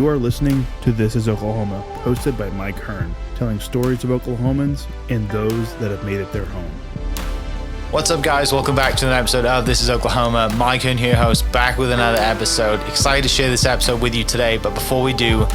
You are listening to This is Oklahoma, hosted by Mike Hearn, telling stories of Oklahomans and those that have made it their home. What's up, guys? Welcome back to another episode of This is Oklahoma. Mike Hearn here, host, back with another episode. Excited to share this episode with you today, but before we do,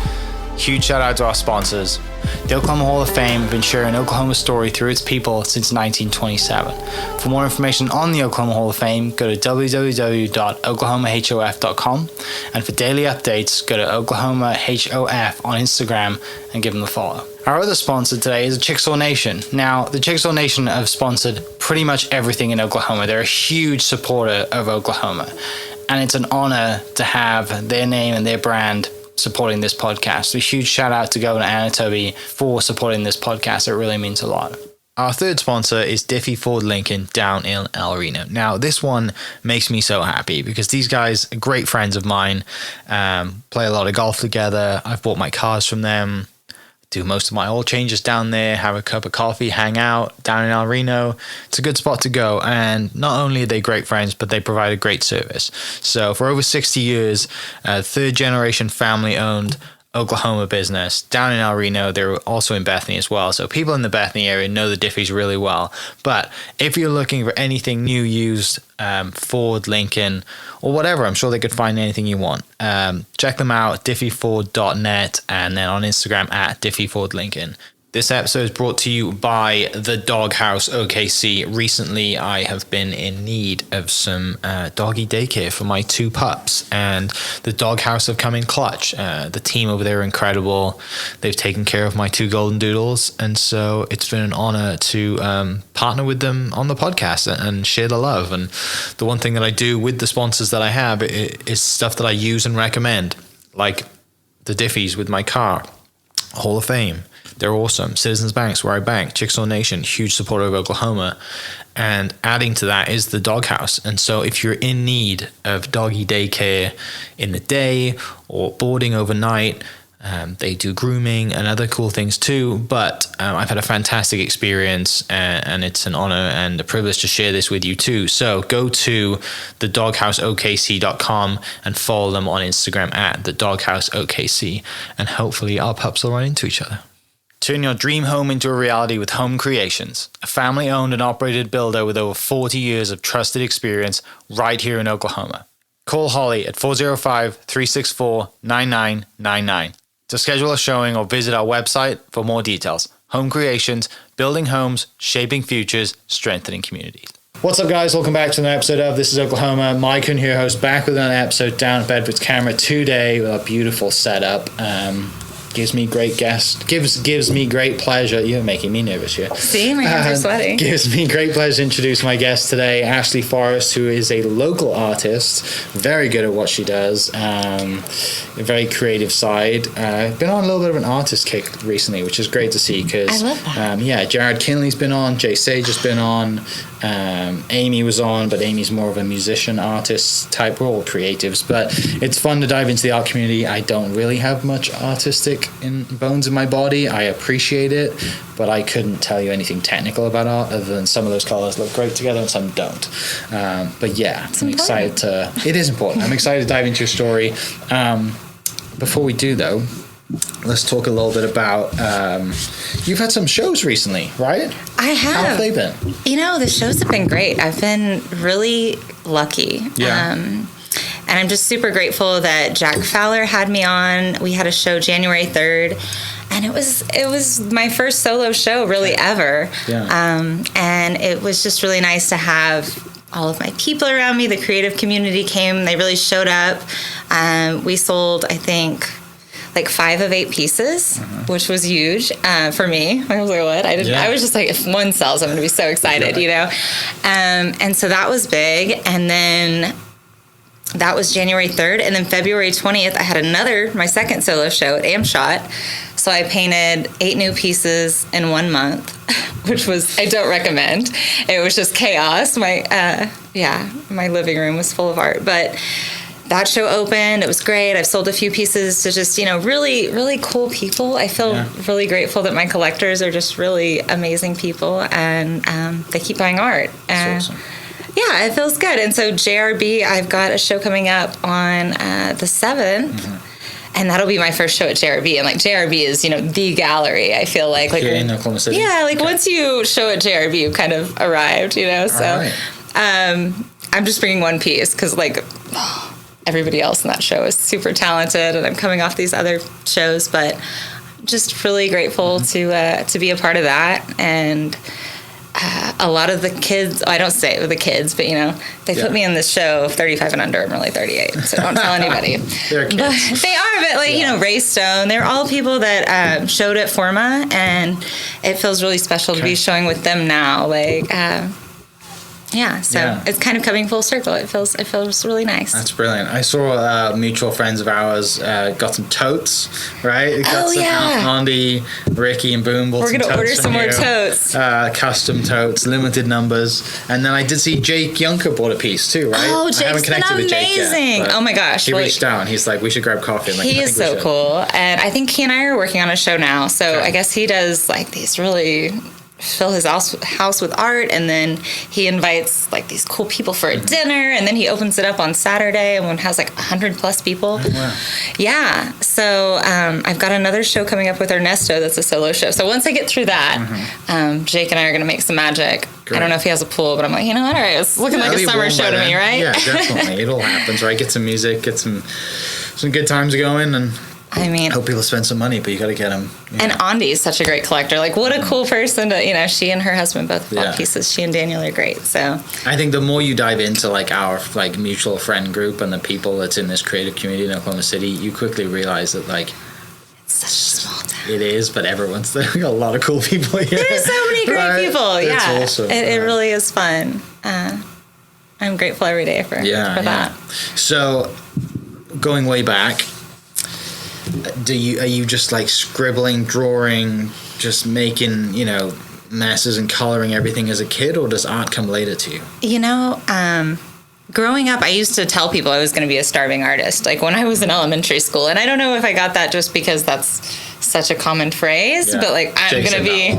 huge shout out to our sponsors. The Oklahoma Hall of Fame have been sharing Oklahoma's story through its people since 1927. For more information on the Oklahoma Hall of Fame, go to www.oklahomahof.com. And for daily updates, go to oklahomahof on Instagram and give them a follow. Our other sponsor today is the Chickasaw Nation. Now, the Chickasaw Nation have sponsored pretty much everything in Oklahoma. They're a huge supporter of Oklahoma. And it's an honor to have their name and their brand supporting this podcast. So a huge shout out to Governor Anatobi for supporting this podcast. It really means a lot. Our third sponsor is Diffie Ford Lincoln down in El Reno. Now, this one makes me so happy because these guys are great friends of mine, play a lot of golf together. I've bought my cars from them, do most of my oil changes down there, have a cup of coffee, hang out down in El Reno. It's a good spot to go. And not only are they great friends, but they provide a great service. So for over 60 years, third generation family owned Oklahoma business down in El Reno. They're also in Bethany as well. So people in the Bethany area know the Diffies really well. But if you're looking for anything new, used, Ford, Lincoln, or whatever, I'm sure they could find anything you want. Check them out, diffieford.net, and then on Instagram at diffiefordlincoln. This episode is brought to you by the Doghouse OKC. Recently, I have been in need of some doggy daycare for my two pups, and the Doghouse have come in clutch. The team over there are incredible. They've taken care of my two golden doodles, and so it's been an honor to partner with them on the podcast and share the love. And the one thing that I do with the sponsors that I have is stuff that I use and recommend, like the Diffies with my car, Hall of Fame. They're awesome. Citizens Banks, where I bank. Chickasaw Nation, huge supporter of Oklahoma. And adding to that is the Doghouse. And so if you're in need of doggy daycare in the day or boarding overnight, they do grooming and other cool things too. But I've had a fantastic experience, and it's an honor and a privilege to share this with you too. So go to thedogHouseOKC.com and follow them on Instagram at thedogHouseOKC. And hopefully our pups will run into each other. Turn your dream home into a reality with Home Creations, a family-owned and operated builder with over 40 years of trusted experience right here in Oklahoma. Call Holly at 405-364-9999 to schedule a showing or visit our website for more details. Home Creations, building homes, shaping futures, strengthening communities. What's up, guys? Welcome back to another episode of This is Oklahoma. Mike Hearn here, host, back with another episode down at Bedford's Camera today with a beautiful setup. Gives me great pleasure. You're making me nervous here. See, my hands are sweaty. Gives me great pleasure to introduce my guest today, Ashley Forrest, who is a local artist, very good at what she does, a very creative side. Been on a little bit of an artist kick recently, which is great to see because I love that. Jared Kinley's been on, Jay Sage has been on, Amy was on, but Amy's more of a musician artist type. We're all creatives, but it's fun to dive into the art community. I don't really have much artistic in bones in my body. I appreciate it, but I couldn't tell you anything technical about art other than some of those colors look great together and some don't. But yeah, I'm excited to. It is important. I'm excited to dive into your story. Before we do, though, let's talk a little bit about. You've had some shows recently, right? I have. How have they been? You know, the shows have been great. I've been really lucky. Yeah. And I'm just super grateful that Jack Fowler had me on. We had a show January 3rd, and it was my first solo show really ever. Yeah. And it was just really nice to have all of my people around me. The creative community came. They really showed up. We sold, I think, like 5 of 8 pieces, which was huge for me. I was like, what? I was just like, if one sells, I'm going to be so excited, you know? And so that was big. And then that was January 3rd. And then February 20th, I had my second solo show at Amshot. So I painted 8 new pieces in 1 month, which I don't recommend. It was just chaos. My living room was full of art. But that show opened. It was great. I've sold a few pieces to just, really, really cool people. I feel really grateful that my collectors are just really amazing people, and they keep buying art. That's awesome. Yeah, it feels good. And so JRB, I've got a show coming up on the 7th. and that'll be my first show at JRB. And like JRB is, the gallery. I feel like Here in Oklahoma City. Yeah, like once you show at JRB, you kind of arrived, So right. I'm just bringing one piece because like everybody else in that show is super talented, and I'm coming off these other shows, but I'm just really grateful to be a part of that. And a lot of the kids, I don't say it with the kids, but they put me in this show of 35 and under. I'm really 38, so don't tell anybody. They're kids. But they are, but like, Ray Stone, they're all people that showed at Forma, and it feels really special to be showing with them now. Like, it's kind of coming full circle. It feels really nice. That's brilliant. I saw mutual friends of ours got some totes, right? Got some Andy, Ricky, and Boom. We're going to order some more totes. Custom totes, limited numbers. And then I did see Jake Yunker bought a piece too, right? Oh, Jake's been amazing. Oh my gosh. He reached out and he's like, we should grab coffee. I'm like, he is so cool. And I think he and I are working on a show now. So I guess he does like these really fill his house with art, and then he invites like these cool people for a dinner, and then he opens it up on Saturday and has like 100+ people. Oh, wow. Yeah, so I've got another show coming up with Ernesto that's a solo show. So once I get through that, Jake and I are going to make some magic. Great. I don't know if he has a pool, but I'm like, all right, it's looking like a summer show to me, right? Yeah, definitely. It all happens, right? Get some music, get some good times going, and I mean, hope people spend some money, but you got to get them. And Andy is such a great collector. Like, what a cool person to, she and her husband both bought pieces. She and Daniel are great. So I think the more you dive into like our like mutual friend group and the people that's in this creative community in Oklahoma City, you quickly realize that like it's such a small town. It is, but everyone's there. We got a lot of cool people here. There's so many great people. It's awesome. It really is fun. I'm grateful every day for that. So going way back, are you just like scribbling, drawing, just making, messes and coloring everything as a kid, or does art come later to you? Growing up, I used to tell people I was going to be a starving artist, like when I was in elementary school. And I don't know if I got that just because that's such a common phrase, but like I'm going to be,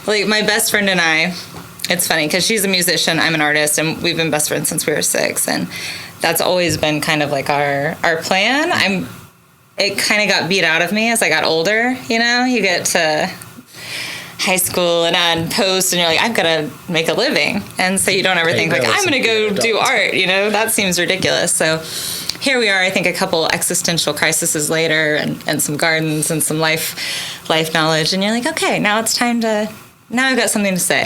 like my best friend and I, it's funny because she's a musician, I'm an artist, and we've been best friends since we were 6. And that's always been kind of like our plan. It kind of got beat out of me as I got older, You get to high school and on post and you're like, I've got to make a living. And so you don't ever think like, I'm going to go do art, That seems ridiculous. So here we are, I think a couple existential crises later and some gardens and some life knowledge. And you're like, okay, now it's time now I've got something to say,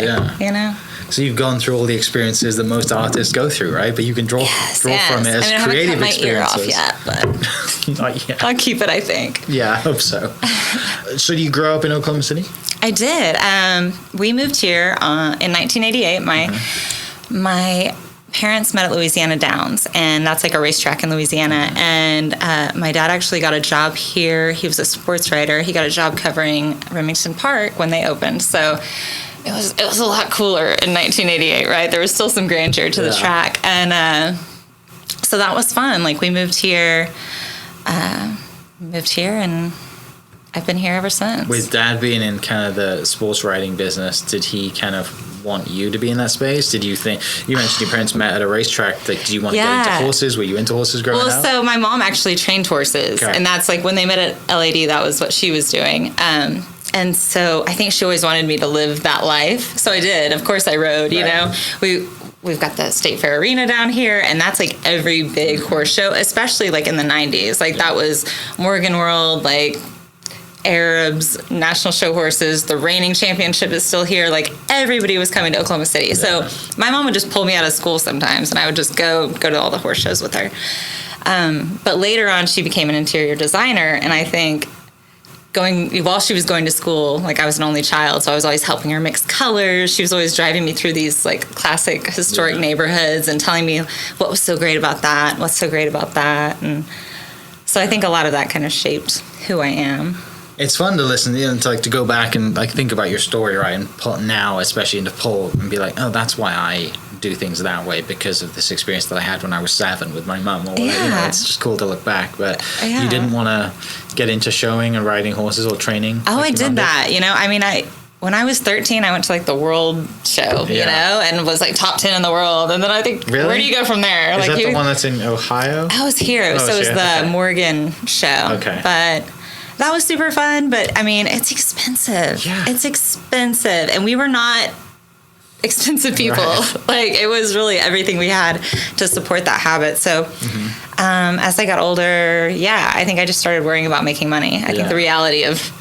So you've gone through all the experiences that most artists go through, right? But you can draw from it as creative experiences. I haven't cut my ear off yet, but not yet. I'll keep it, I think. Yeah, I hope so. So do you grow up in Oklahoma City? I did. We moved here in 1988. My parents met at Louisiana Downs, and that's like a racetrack in Louisiana. And my dad actually got a job here. He was a sports writer. He got a job covering Remington Park when they opened. So it was a lot cooler in 1988, right? There was still some grandeur to the track. And so that was fun. Like we moved here and I've been here ever since. With Dad being in kind of the sports writing business, did he kind of want you to be in that space? Did you think, you mentioned your parents met at a racetrack, like, do you want to get into horses? Were you into horses growing up? Well, so my mom actually trained horses, and that's like when they met at LAD, that was what she was doing. And so I think she always wanted me to live that life. So I did. Of course I rode, We've got the State Fair Arena down here, and that's like every big horse show, especially like in the 90s. Like that was Morgan World, like Arabs, National Show Horses, the reigning championship is still here. Like everybody was coming to Oklahoma City. Yeah. So my mom would just pull me out of school sometimes, and I would just go to all the horse shows with her. But later on, she became an interior designer, and I think while she was going to school, like I was an only child, so I was always helping her mix colors. She was always driving me through these like classic historic neighborhoods and telling me what was so great about that, what's so great about that. And so I think a lot of that kind of shaped who I am. It's fun to listen, to go back and like think about your story, right? And pull now, especially into pull and be like, oh, that's why I do things that way, because of this experience that I had when I was 7 with my mum. Or it's just cool to look back. But you didn't want to get into showing and riding horses or training. Oh, I did that. I mean, when I was 13, I went to like the world show, you know, and was like top 10 in the world. And then I think, where do you go from there? Is that the one that's in Ohio? I was here. So it was the Morgan show. Okay. But that was super fun. But I mean, it's expensive. Yeah. It's expensive. And we were not expensive people. Right. Like, it was really everything we had to support that habit. So as I got older, I think I just started worrying about making money. I think the reality of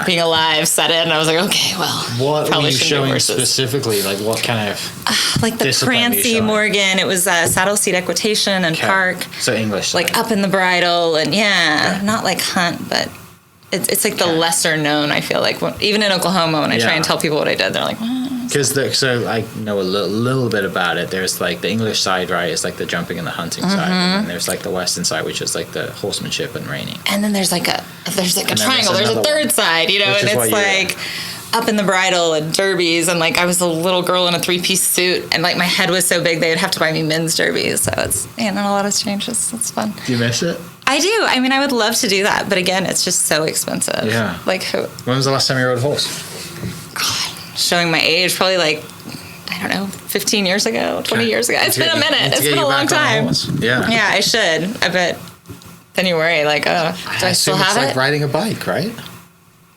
being alive set in. I was like, okay, well, what were you showing specifically? Like, what kind of like the Prancy Morgan? It was saddle seat equitation and park. So English, like up in the bridle, and not like hunt, but it's like the lesser known. I feel like even in Oklahoma, when I try and tell people what I did, they're like, because so I know a little bit about it. There's like the English side, right? It's like the jumping and the hunting side, and then there's like the Western side, which is like the horsemanship and reining. And then there's like a triangle. There's a third side, you know, and it's like up in the bridle and derbies, and like I was a little girl in a 3-piece suit, and like my head was so big they would have to buy me men's derbies. So it's not a lot has changed. It's fun. Do you miss it? I do. I mean, I would love to do that, but again, it's just so expensive. Yeah. Like, when was the last time you rode a horse? God, showing my age, probably like, I don't know, 15 years ago, 20 years ago. It's been a minute. It's been a long time. Yeah. Yeah, I should. I bet. Then you worry, like, do I still have it? It's like riding a bike, right?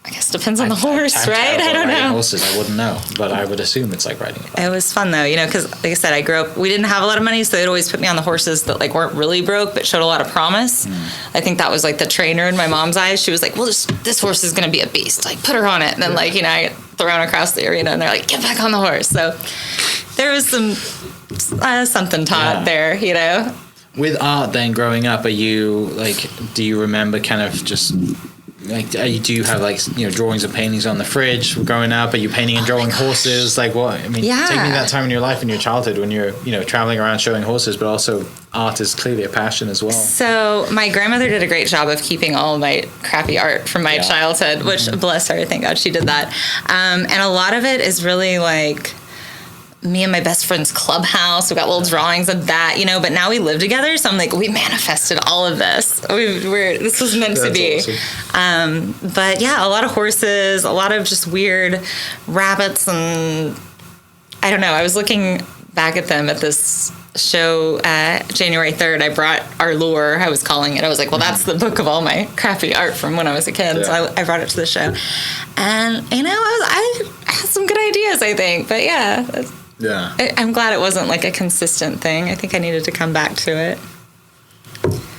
I guess it depends on the horse, right? I don't know. Horses, I wouldn't know, but I would assume it's like riding a bike. It was fun though, you know, because like I said, I grew up. We didn't have a lot of money, so they'd always put me on the horses that like weren't really broke, but showed a lot of promise. I think that was like the trainer in my mom's eyes. She was like, "Well, this horse is going to be a beast. Like, put her on it." And then like, you know, I get thrown across the arena, and they're like, "Get back on the horse." So there was some something taught there, you know. With art, then growing up, are you like? Do you remember kind of just? Like, do you have like, you know, drawings and paintings on the fridge growing up? Are you painting and drawing horses? Like, what? I mean, take me that time in your life, in your childhood, when you're, you know, traveling around showing horses, but also art is clearly a passion as well. So my grandmother did a great job of keeping all of my crappy art from my childhood, which bless her, thank God she did that. And a lot of it is really like me and my best friend's clubhouse. We got little drawings of that, you know, but now we live together. So I'm like, we manifested all of this. This was meant to be. Awesome. But yeah, a lot of horses, a lot of just weird rabbits. And I don't know. I was looking back at them at this show January 3rd. I brought our lure, I was calling it. I was like, well, that's the book of all my crappy art from when I was a kid. Yeah. So I brought it to the show. And, you know, I had some good ideas, I think. But yeah. I'm glad it wasn't like a consistent thing. I think I needed to come back to it.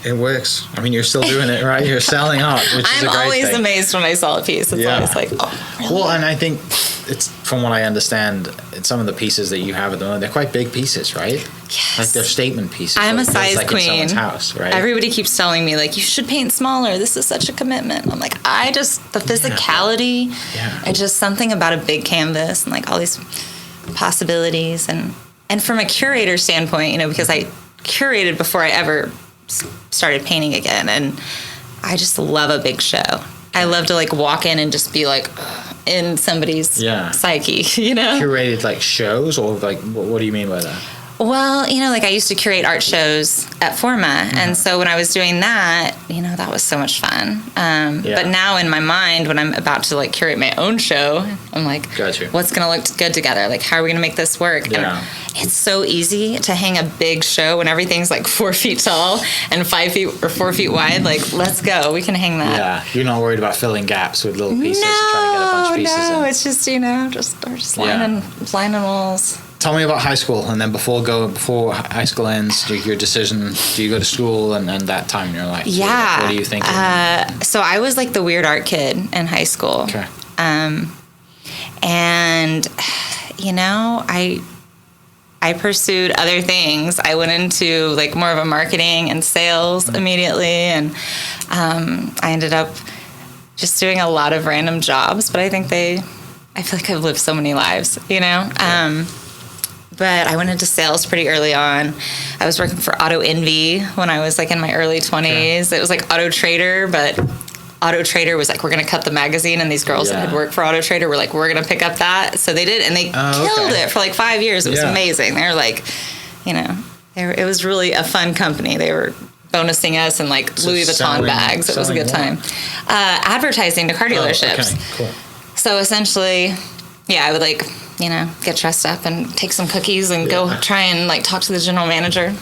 It works. I mean, you're still doing it, right? You're selling art, which is a great thing. I'm always amazed when I sell a piece. It's always like, oh, really? Well, and I think it's, from what I understand, some of the pieces that you have at the moment, they're quite big pieces, right? Yes. Like they're statement pieces. I'm a size like queen. In someone's house, right? Everybody keeps telling me, like, you should paint smaller. This is such a commitment. I'm like, the physicality, it's just something about a big canvas and like all these possibilities. And from a curator standpoint, you know, because I curated before I ever started painting again, and I just love a big show. I love to like walk in and just be like in somebody's psyche, you know. Curated like shows, or like what do you mean by that? Well, you know, like I used to curate art shows at Forma. And so when I was doing that, you know, that was so much fun. But now in my mind, when I'm about to like curate my own show, I'm like, what's going to look good together? Like, how are we going to make this work? Yeah. And it's so easy to hang a big show when everything's like 4 feet tall and 5 feet or 4 feet wide. Like, let's go. We can hang that. Yeah. You're not worried about filling gaps with little pieces and trying to get a bunch of pieces in. No, it's just, you know, just lining walls. Tell me about high school, and then before high school ends, your decision, do you go to school and that time in your life? Yeah. What do you think? So I was like the weird art kid in high school. Okay. And, you know, I pursued other things. I went into like more of a marketing and sales immediately, and I ended up just doing a lot of random jobs, but I feel like I've lived so many lives, you know? But I went into sales pretty early on. I was working for Auto Envy when I was like in my early 20s. Okay. It was like Auto Trader, but Auto Trader was like, we're going to cut the magazine. And these girls that had worked for Auto Trader were like, we're going to pick up that. So they did. And they killed it for like 5 years. It was amazing. They were like, you know, it was really a fun company. They were bonusing us and like Louis Vuitton bags. It was a good time. Advertising to car dealerships. Okay, cool. So essentially, yeah, I would like, get dressed up and take some cookies and go try and like talk to the general manager.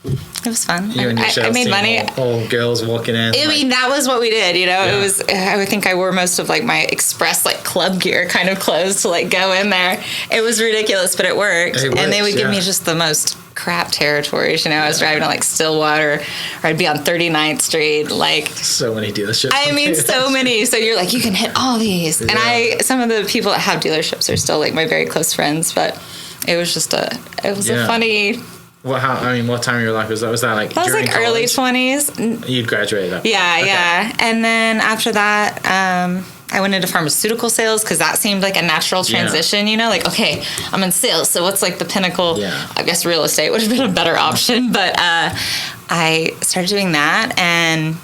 It was fun. You and your I made team, money. all girls walking in. I mean, that was what we did, It was, I think I wore most of like my express like club gear kind of clothes to like go in there. It was ridiculous, but it worked. And they would give me just the most crap territories, I was driving to like Stillwater, or I'd be on 39th Street, like so many dealerships. I mean, so many. So you're like, you can hit all these. And some of the people that have dealerships are still like my very close friends, but it was just a funny. What time of your life was that? Was that like that was like college? Early 20s. You'd graduated. Yeah. And then after that, I went into pharmaceutical sales because that seemed like a natural transition, like, okay, I'm in sales. So what's like the pinnacle? Yeah. I guess real estate would have been a better option. But I started doing that and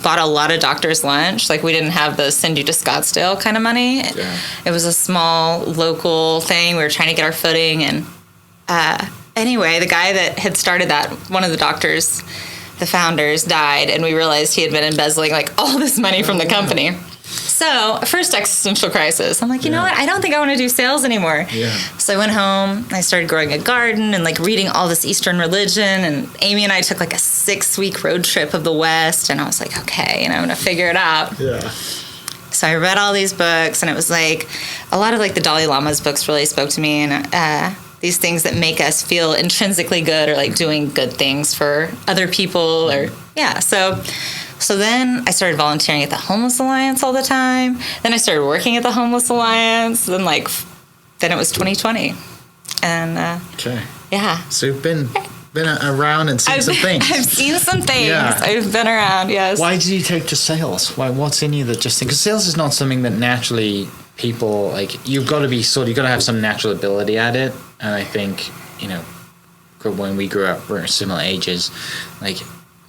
bought a lot of doctor's lunch. Like we didn't have the send you to Scottsdale kind of money. Yeah. It was a small local thing. We were trying to get our footing. And anyway, the guy that had started that, one of the doctors, the founders, died. And we realized he had been embezzling like all this money from the company. So, first existential crisis. I'm like, you know what? I don't think I want to do sales anymore. Yeah. So I went home. I started growing a garden and like reading all this Eastern religion. And Amy and I took like a 6-week road trip of the West. And I was like, okay, I'm going to figure it out. Yeah. So I read all these books, and it was like a lot of like the Dalai Lama's books really spoke to me. And these things that make us feel intrinsically good, or like doing good things for other people, or So then I started volunteering at the Homeless Alliance all the time. Then I started working at the Homeless Alliance. Then it was 2020, and So you've been around and seen some things. I've seen some things. Yeah. I've been around. Yes. Why did you take to sales? What's in you that just because sales is not something that naturally people like. You've got to have some natural ability at it, and I think when we grew up, we're similar ages, like.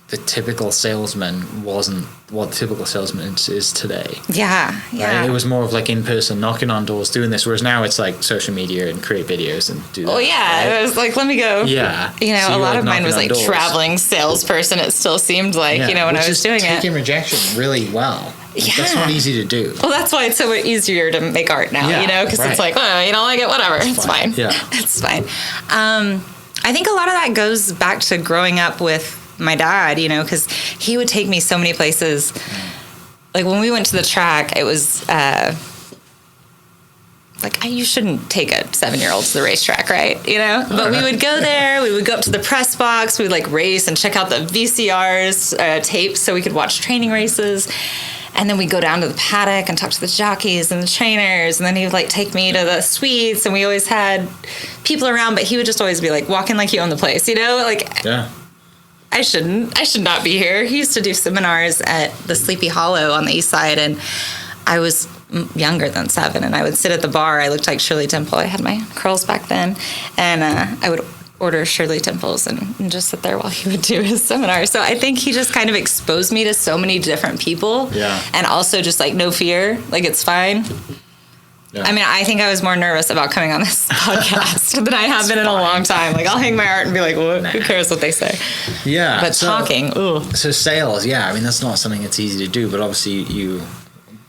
The typical salesman wasn't what typical salesman is today. Yeah. Right? It was more of like in person, knocking on doors, doing this. Whereas now it's like social media and create videos and do that. Oh yeah, right? It was like let me go. Yeah. So a lot of mine was like traveling salesperson. It still seemed like when I was doing it. Taking rejection really well. Yeah. That's not easy to do. Well, that's why it's so easier to make art now. Because it's like you don't like it, whatever. It's fine. Yeah. It's fine. I think a lot of that goes back to growing up with my dad, because he would take me so many places. Like when we went to the track, it was you shouldn't take a 7-year-old to the racetrack, right? But we would go there, we would go up to the press box, we would like race and check out the VCRs tapes so we could watch training races. And then we'd go down to the paddock and talk to the jockeys and the trainers. And then he would like take me to the suites, and we always had people around, but he would just always be like walking like he owned the place, Yeah. I should not be here. He used to do seminars at the Sleepy Hollow on the east side, and I was younger than 7, and I would sit at the bar. I looked like Shirley Temple. I had my curls back then, and I would order Shirley Temples and just sit there while he would do his seminar. So I think he just kind of exposed me to so many different people, and also just like no fear, like it's fine. Yeah. I mean, I think I was more nervous about coming on this podcast than I have been in a long time. Like, I'll hang my art and be like, well, who cares what they say? Yeah. But talking, ooh. So sales, I mean, that's not something that's easy to do, but obviously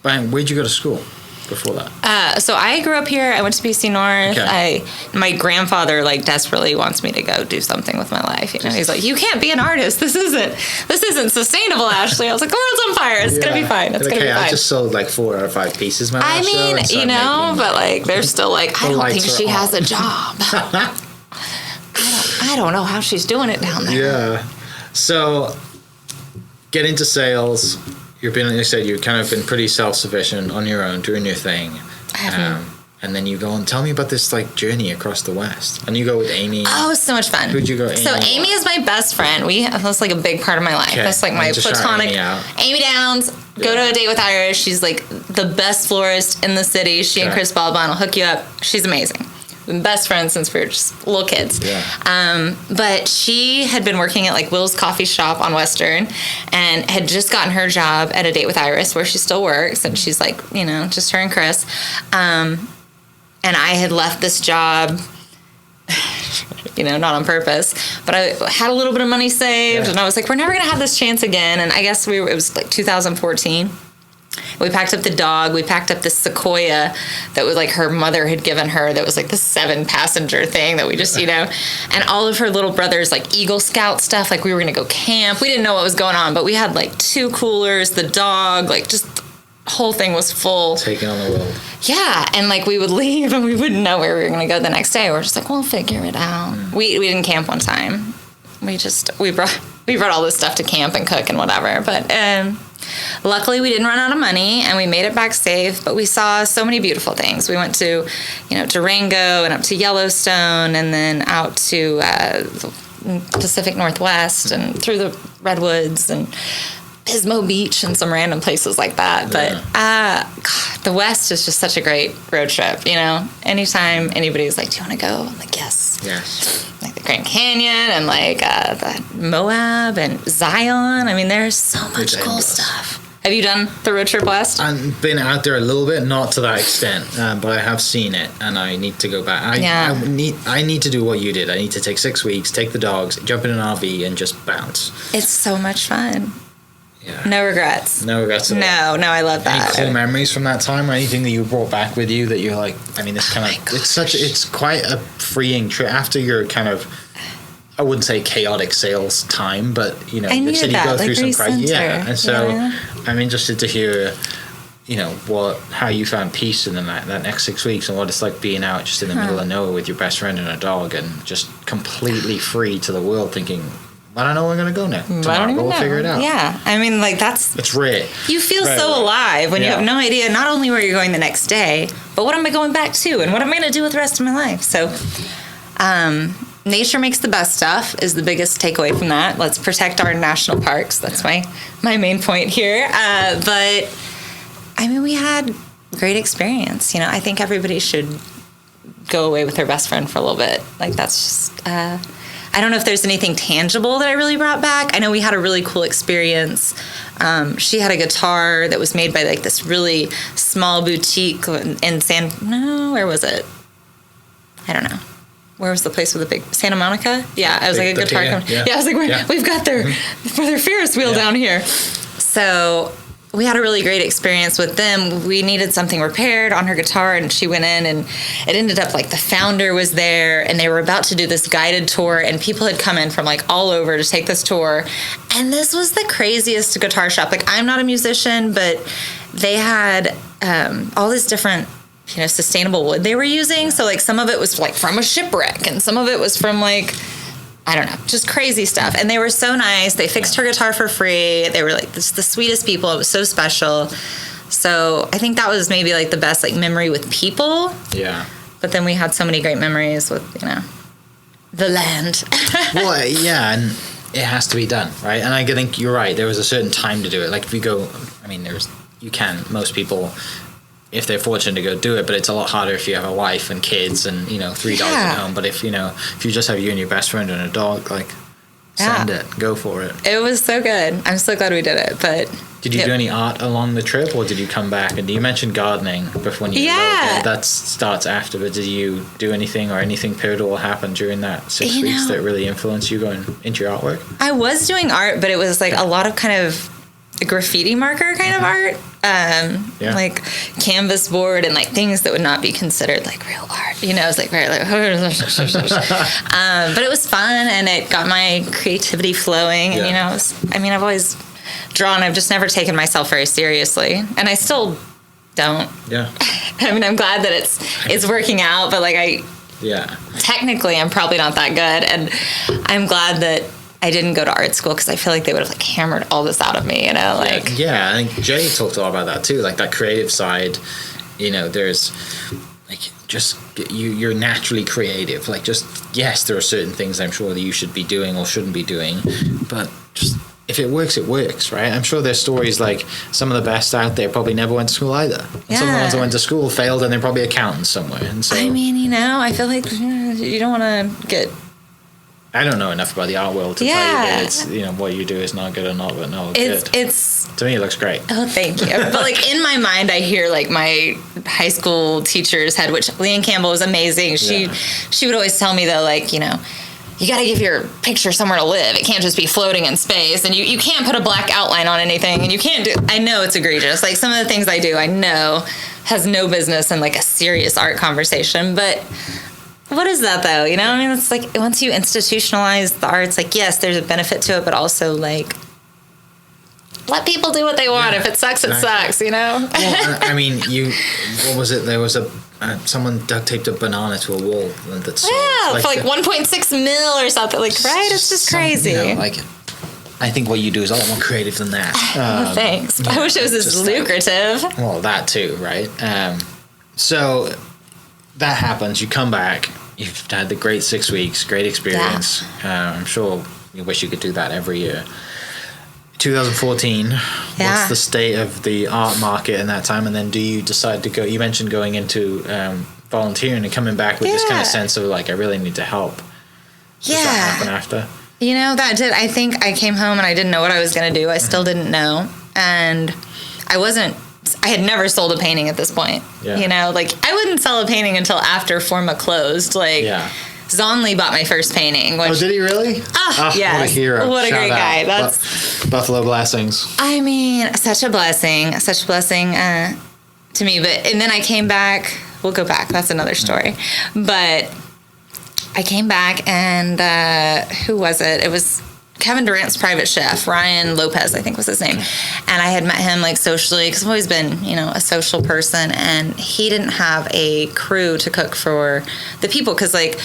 where'd you go to school before that? So I grew up here. I went to BC North. Okay. My grandfather, like, desperately wants me to go do something with my life. He's like, you can't be an artist. This isn't sustainable, Ashley. I was like, the world's on fire. It's going to be fine. It's going to be fine. I just sold like 4 or 5 pieces my last show. I mean, but like, they're still like, I don't think she has a job. I don't know how she's doing it down there. Yeah. So get into sales. Like you said, you've kind of been pretty self-sufficient on your own, doing your thing. And then you go and tell me about this like journey across the West. And you go with Amy. Oh, it was so much fun. Who'd you go? So Amy is my best friend. That's like a big part of my life. Okay. That's like my platonic. Amy Downs. Go to a date with Iris. She's like the best florist in the city. She and Chris Balbon will hook you up. She's amazing. Been best friends since we were just little kids. Yeah. But she had been working at like Will's Coffee Shop on Western, and had just gotten her job at A Date with Iris, where she still works, and she's like, just her and Chris. And I had left this job, not on purpose, but I had a little bit of money saved, and I was like, we're never gonna have this chance again. And I guess it was like 2014. We packed up the dog. We packed up this Sequoia that was like her mother had given her. That was like the 7-passenger thing that we just, and all of her little brother's like Eagle Scout stuff. Like we were going to go camp. We didn't know what was going on, but we had like 2 coolers, the dog, like just the whole thing was full. Taking on the world. Yeah. And like we would leave and we wouldn't know where we were going to go the next day. We're just like, we'll figure it out. We didn't camp one time. We brought all this stuff to camp and cook and whatever. But luckily we didn't run out of money and we made it back safe. But we saw so many beautiful things. We went to, Durango and up to Yellowstone and then out to the Pacific Northwest and through the redwoods and Pismo Beach and some random places like that. But God, the West is just such a great road trip, Anytime anybody's like, do you want to go? I'm like, yes. Like the Grand Canyon and like the Moab and Zion. I mean, there's so much cool stuff. Have you done the road trip west? I've been out there a little bit, not to that extent, but I have seen it, and I need to go back. I need to do what you did. I need to take 6 weeks, take the dogs, jump in an RV, and just bounce. It's so much fun. Yeah. No regrets. No regrets at all. No, I love that. Any cool memories from that time, or anything that you brought back with you that you're like, I mean, it's quite a freeing trip after your kind of, I wouldn't say chaotic sales time, but you said you go through some crisis. Yeah, and so I'm interested to hear, how you found peace in that next 6 weeks and what it's like being out just in the middle of nowhere with your best friend and a dog and just completely free to the world, thinking, I don't know where we're going to go now. Tomorrow, we'll figure it out. Yeah. I mean, like it's rare. You feel so alive when you have no idea not only where you're going the next day, but what am I going back to and what am I going to do with the rest of my life? So, nature makes the best stuff is the biggest takeaway from that. Let's protect our national parks. That's my main point here. But I mean, we had great experience. I think everybody should go away with their best friend for a little bit. Like that's just, I don't know if there's anything tangible that I really brought back. I know we had a really cool experience. She had a guitar that was made by like this really small boutique in where was it? I don't know. Where was the place with the big Santa Monica? Yeah, I was like a guitar company. Yeah, I was like, we've got their Ferris wheel down here. So we had a really great experience with them. We needed something repaired on her guitar, and she went in, and it ended up like the founder was there, and they were about to do this guided tour, and people had come in from like all over to take this tour. And this was the craziest guitar shop. Like, I'm not a musician, but they had all these different sustainable wood they were using. So like some of it was like from a shipwreck and some of it was from like, I don't know, just crazy stuff. And they were so nice. They fixed her guitar for free. They were like the sweetest people. It was so special. So I think that was maybe like the best like memory with people. Yeah. But then we had so many great memories with, the land. Well, yeah, and it has to be done, right? And I think you're right. There was a certain time to do it. Like if you go, I mean, most people, if they're fortunate to go do it, but it's a lot harder if you have a wife and kids and 3 dogs at home. But if you just have you and your best friend and a dog, like send it, go for it. It was so good. I'm so glad we did it. But did you do any art along the trip, or did you come back and you mentioned gardening before you? Yeah, that starts after. But did you do anything or anything pivotal happen during that 6 weeks that really influenced you going into your artwork? I was doing art, but it was like a lot of kind of graffiti marker kind of art. Like canvas board and like things that would not be considered like real art. It was like very like, but it was fun and it got my creativity flowing. And I've always drawn. I've just never taken myself very seriously, and I still don't. Yeah. I mean, I'm glad that it's working out, but like technically I'm probably not that good, and I'm glad that I didn't go to art school because I feel like they would have like hammered all this out of me, like. Yeah, I think Jay talked a lot about that too, like that creative side. There's like just you're naturally creative. Like just yes, there are certain things I'm sure that you should be doing or shouldn't be doing, but just if it works, right? I'm sure there's stories like some of the best out there probably never went to school either. And some of the ones that went to school failed, and they're probably accountants somewhere. And so I mean, I feel like you don't want to get. I don't know enough about the art world to tell you that it's what you do is not good or not, but no, good. It's to me it looks great. Oh, thank you. But like in my mind, I hear like my high school teacher's head, which Leanne Campbell was amazing. She would always tell me though, like you got to give your picture somewhere to live. It can't just be floating in space, and you can't put a black outline on anything, and you can't do, I know it's egregious. Like some of the things I do, I know has no business in like a serious art conversation, but what is that though? You know, I mean, it's like once you institutionalize the arts, like, yes, there's a benefit to it, but also like, let people do what they want. If it sucks, it sucks, you know? Well, I mean, what was it? There was someone duct taped a banana to a wall that's for like 1.6 mil or something. Like, right? It's just crazy. You know, like, I think what you do is a lot more creative than that. Thanks. I wish it was as lucrative. Well, that too, right? So that happens. You come back. You've had the great 6 weeks, great experience. Yeah. I'm sure you wish you could do that every year. 2014, what's the state of the art market in that time? And then do you decide to go, you mentioned going into volunteering and coming back with this kind of sense of like, I really need to help. Does that happen after? You know, that did. I think I came home and I didn't know what I was going to do. I still didn't know. And I had never sold a painting at this point. Yeah. You know, like I wouldn't sell a painting until after Forma closed. Like, Zonley bought my first painting. Which, did he really? Yeah. What a hero. What a great guy. That's Buffalo blessings. I mean, such a blessing to me. And then I came back. We'll go back. That's another story. But I came back and who was it? It was Kevin Durant's private chef, Ryan Lopez, I think was his name. And I had met him like socially because I've always been, you know, a social person. And he didn't have a crew to cook for the people because like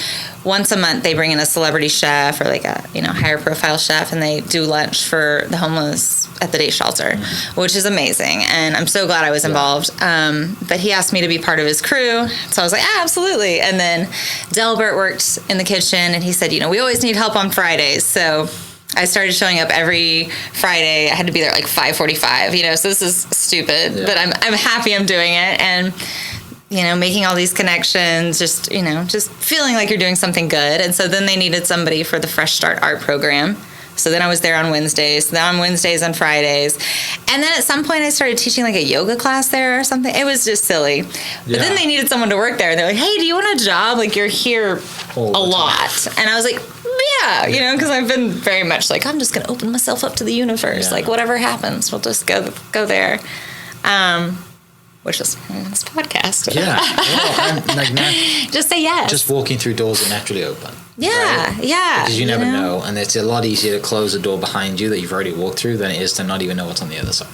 once a month they bring in a celebrity chef or like a, you know, higher profile chef and they do lunch for the homeless at the day shelter, which is amazing. And I'm so glad I was involved. But he asked me to be part of his crew. So I was like, absolutely. And then Delbert worked in the kitchen and he said, you know, we always need help on Fridays. So I started showing up every Friday. I had to be there at like 5:45, you know, so this is stupid, but I'm happy I'm doing it. And, you know, making all these connections, just, you know, just feeling like you're doing something good. And so then they needed somebody for the Fresh Start art program. So then I was there on Wednesdays, then on Wednesdays and Fridays. And then at some point I started teaching like a yoga class there or something. It was just silly. But then they needed someone to work there. They're like, hey, do you want a job? Like you're here a lot. And I was like, yeah, you know, because I've been very much like, I'm just going to open myself up to the universe. Like whatever happens, we'll just go there. Which is this podcast. Yeah. Well, like just say yes. Just walking through doors that naturally open. Yeah, right? yeah. Because you never know. And it's a lot easier to close a door behind you that you've already walked through than it is to not even know what's on the other side.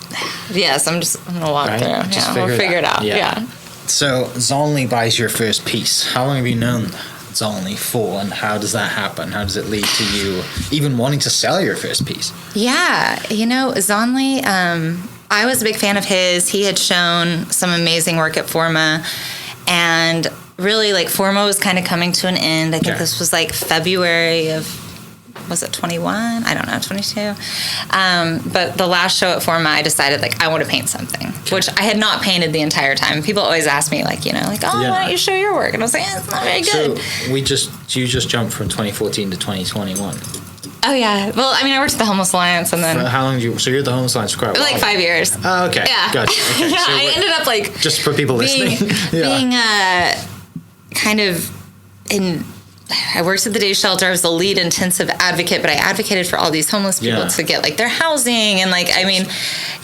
Yes, I'm going to walk through. Just we'll figure it out. Yeah. So Zonley buys your first piece. How long have you known Zonley for, and how does that happen? How does it lead to you even wanting to sell your first piece? Yeah, you know, Zonley, I was a big fan of his. He had shown some amazing work at Forma, and really, like, Forma was kind of coming to an end. I think this was like February of, was it 21? I don't know, 22. But the last show at Forma, I decided, like, I want to paint something, which I had not painted the entire time. People always ask me, like, you know, like, oh, why don't you show your work? And I was like, it's not very good. So you just jumped from 2014 to 2021. Oh, yeah. Well, I mean, I worked at the Homeless Alliance, and then... How long did you... So you're at the Homeless Alliance for quite a while. Like 5 years. Oh, okay. Yeah. Gotcha. Okay. Yeah, So I ended up, like... Just for people listening. Being kind of in... I worked at the day shelter. I was the lead intensive advocate, but I advocated for all these homeless people to get, like, their housing. And, like, I mean,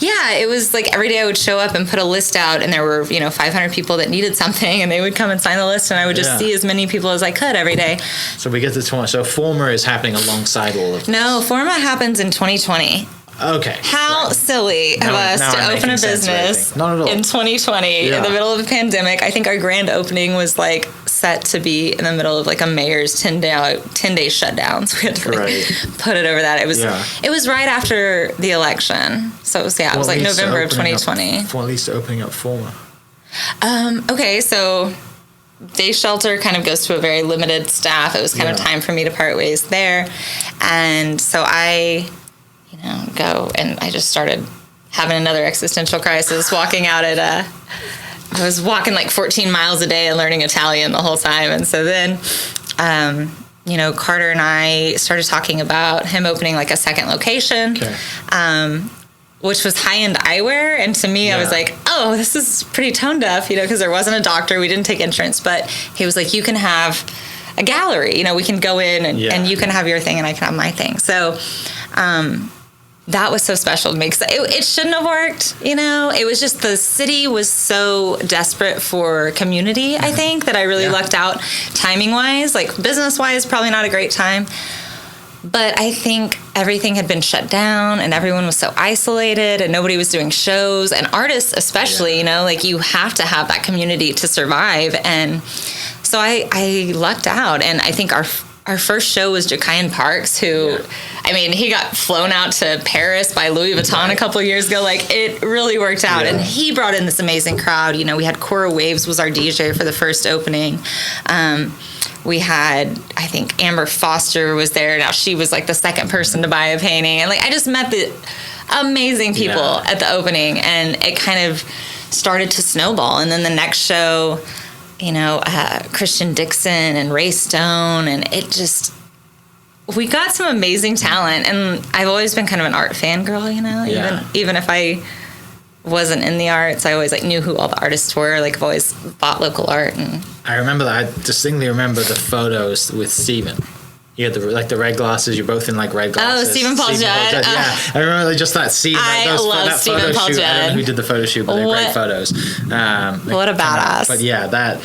it was, like, every day I would show up and put a list out, and there were, you know, 500 people that needed something, and they would come and sign the list, and I would just see as many people as I could every day. So we get to 20. So Forma is happening alongside all of this. No, Forma happens in 2020. Okay. How silly of us to open a business in 2020 in the middle of a pandemic. I think our grand opening was like set to be in the middle of like a mayor's 10-day shutdown. So we had to like put it over that. It was right after the election. So it was like November of 2020. At least opening up Forma. Okay, so day shelter kind of goes to a very limited staff. It was kind of time for me to part ways there. And so I go, and I just started having another existential crisis walking out at I was walking like 14 miles a day and learning Italian the whole time. And so then, Carter and I started talking about him opening like a second location, which was high-end eyewear. And to me, I was like, oh, this is pretty tone deaf, because there wasn't a doctor. We didn't take insurance, but he was like, you can have a gallery. We can go in and, Yeah. and you can have your thing and I can have my thing. So that was so special to me because it shouldn't have worked. It was just the city was so desperate for community, I think, that I really lucked out timing wise. Like business wise, probably not a great time. But I think everything had been shut down and everyone was so isolated and nobody was doing shows, and artists especially, like you have to have that community to survive. And so I lucked out, and I think our first show was Jakayan Parks, who, he got flown out to Paris by Louis Vuitton a couple of years ago. Like, it really worked out. And he brought in this amazing crowd. We had Cora Waves was our DJ for the first opening. We had, I think, Amber Foster was there. Now she was like the second person to buy a painting. And I just met the amazing people at the opening, and it kind of started to snowball. And then the next show, Christian Dixon and Ray Stone, and it just, we got some amazing talent. And I've always been kind of an art fangirl, even if I wasn't in the arts, I always knew who all the artists were. I've always bought local art. And I remember that. I distinctly remember the photos with Steven. You had the red glasses. You're both in red glasses. Oh, Stephen Paul Judd. Yeah, I remember just that scene. I love that Stephen photo Paul shoot. Judd. I don't know who did the photo shoot, but they're great photos. What a badass. But yeah,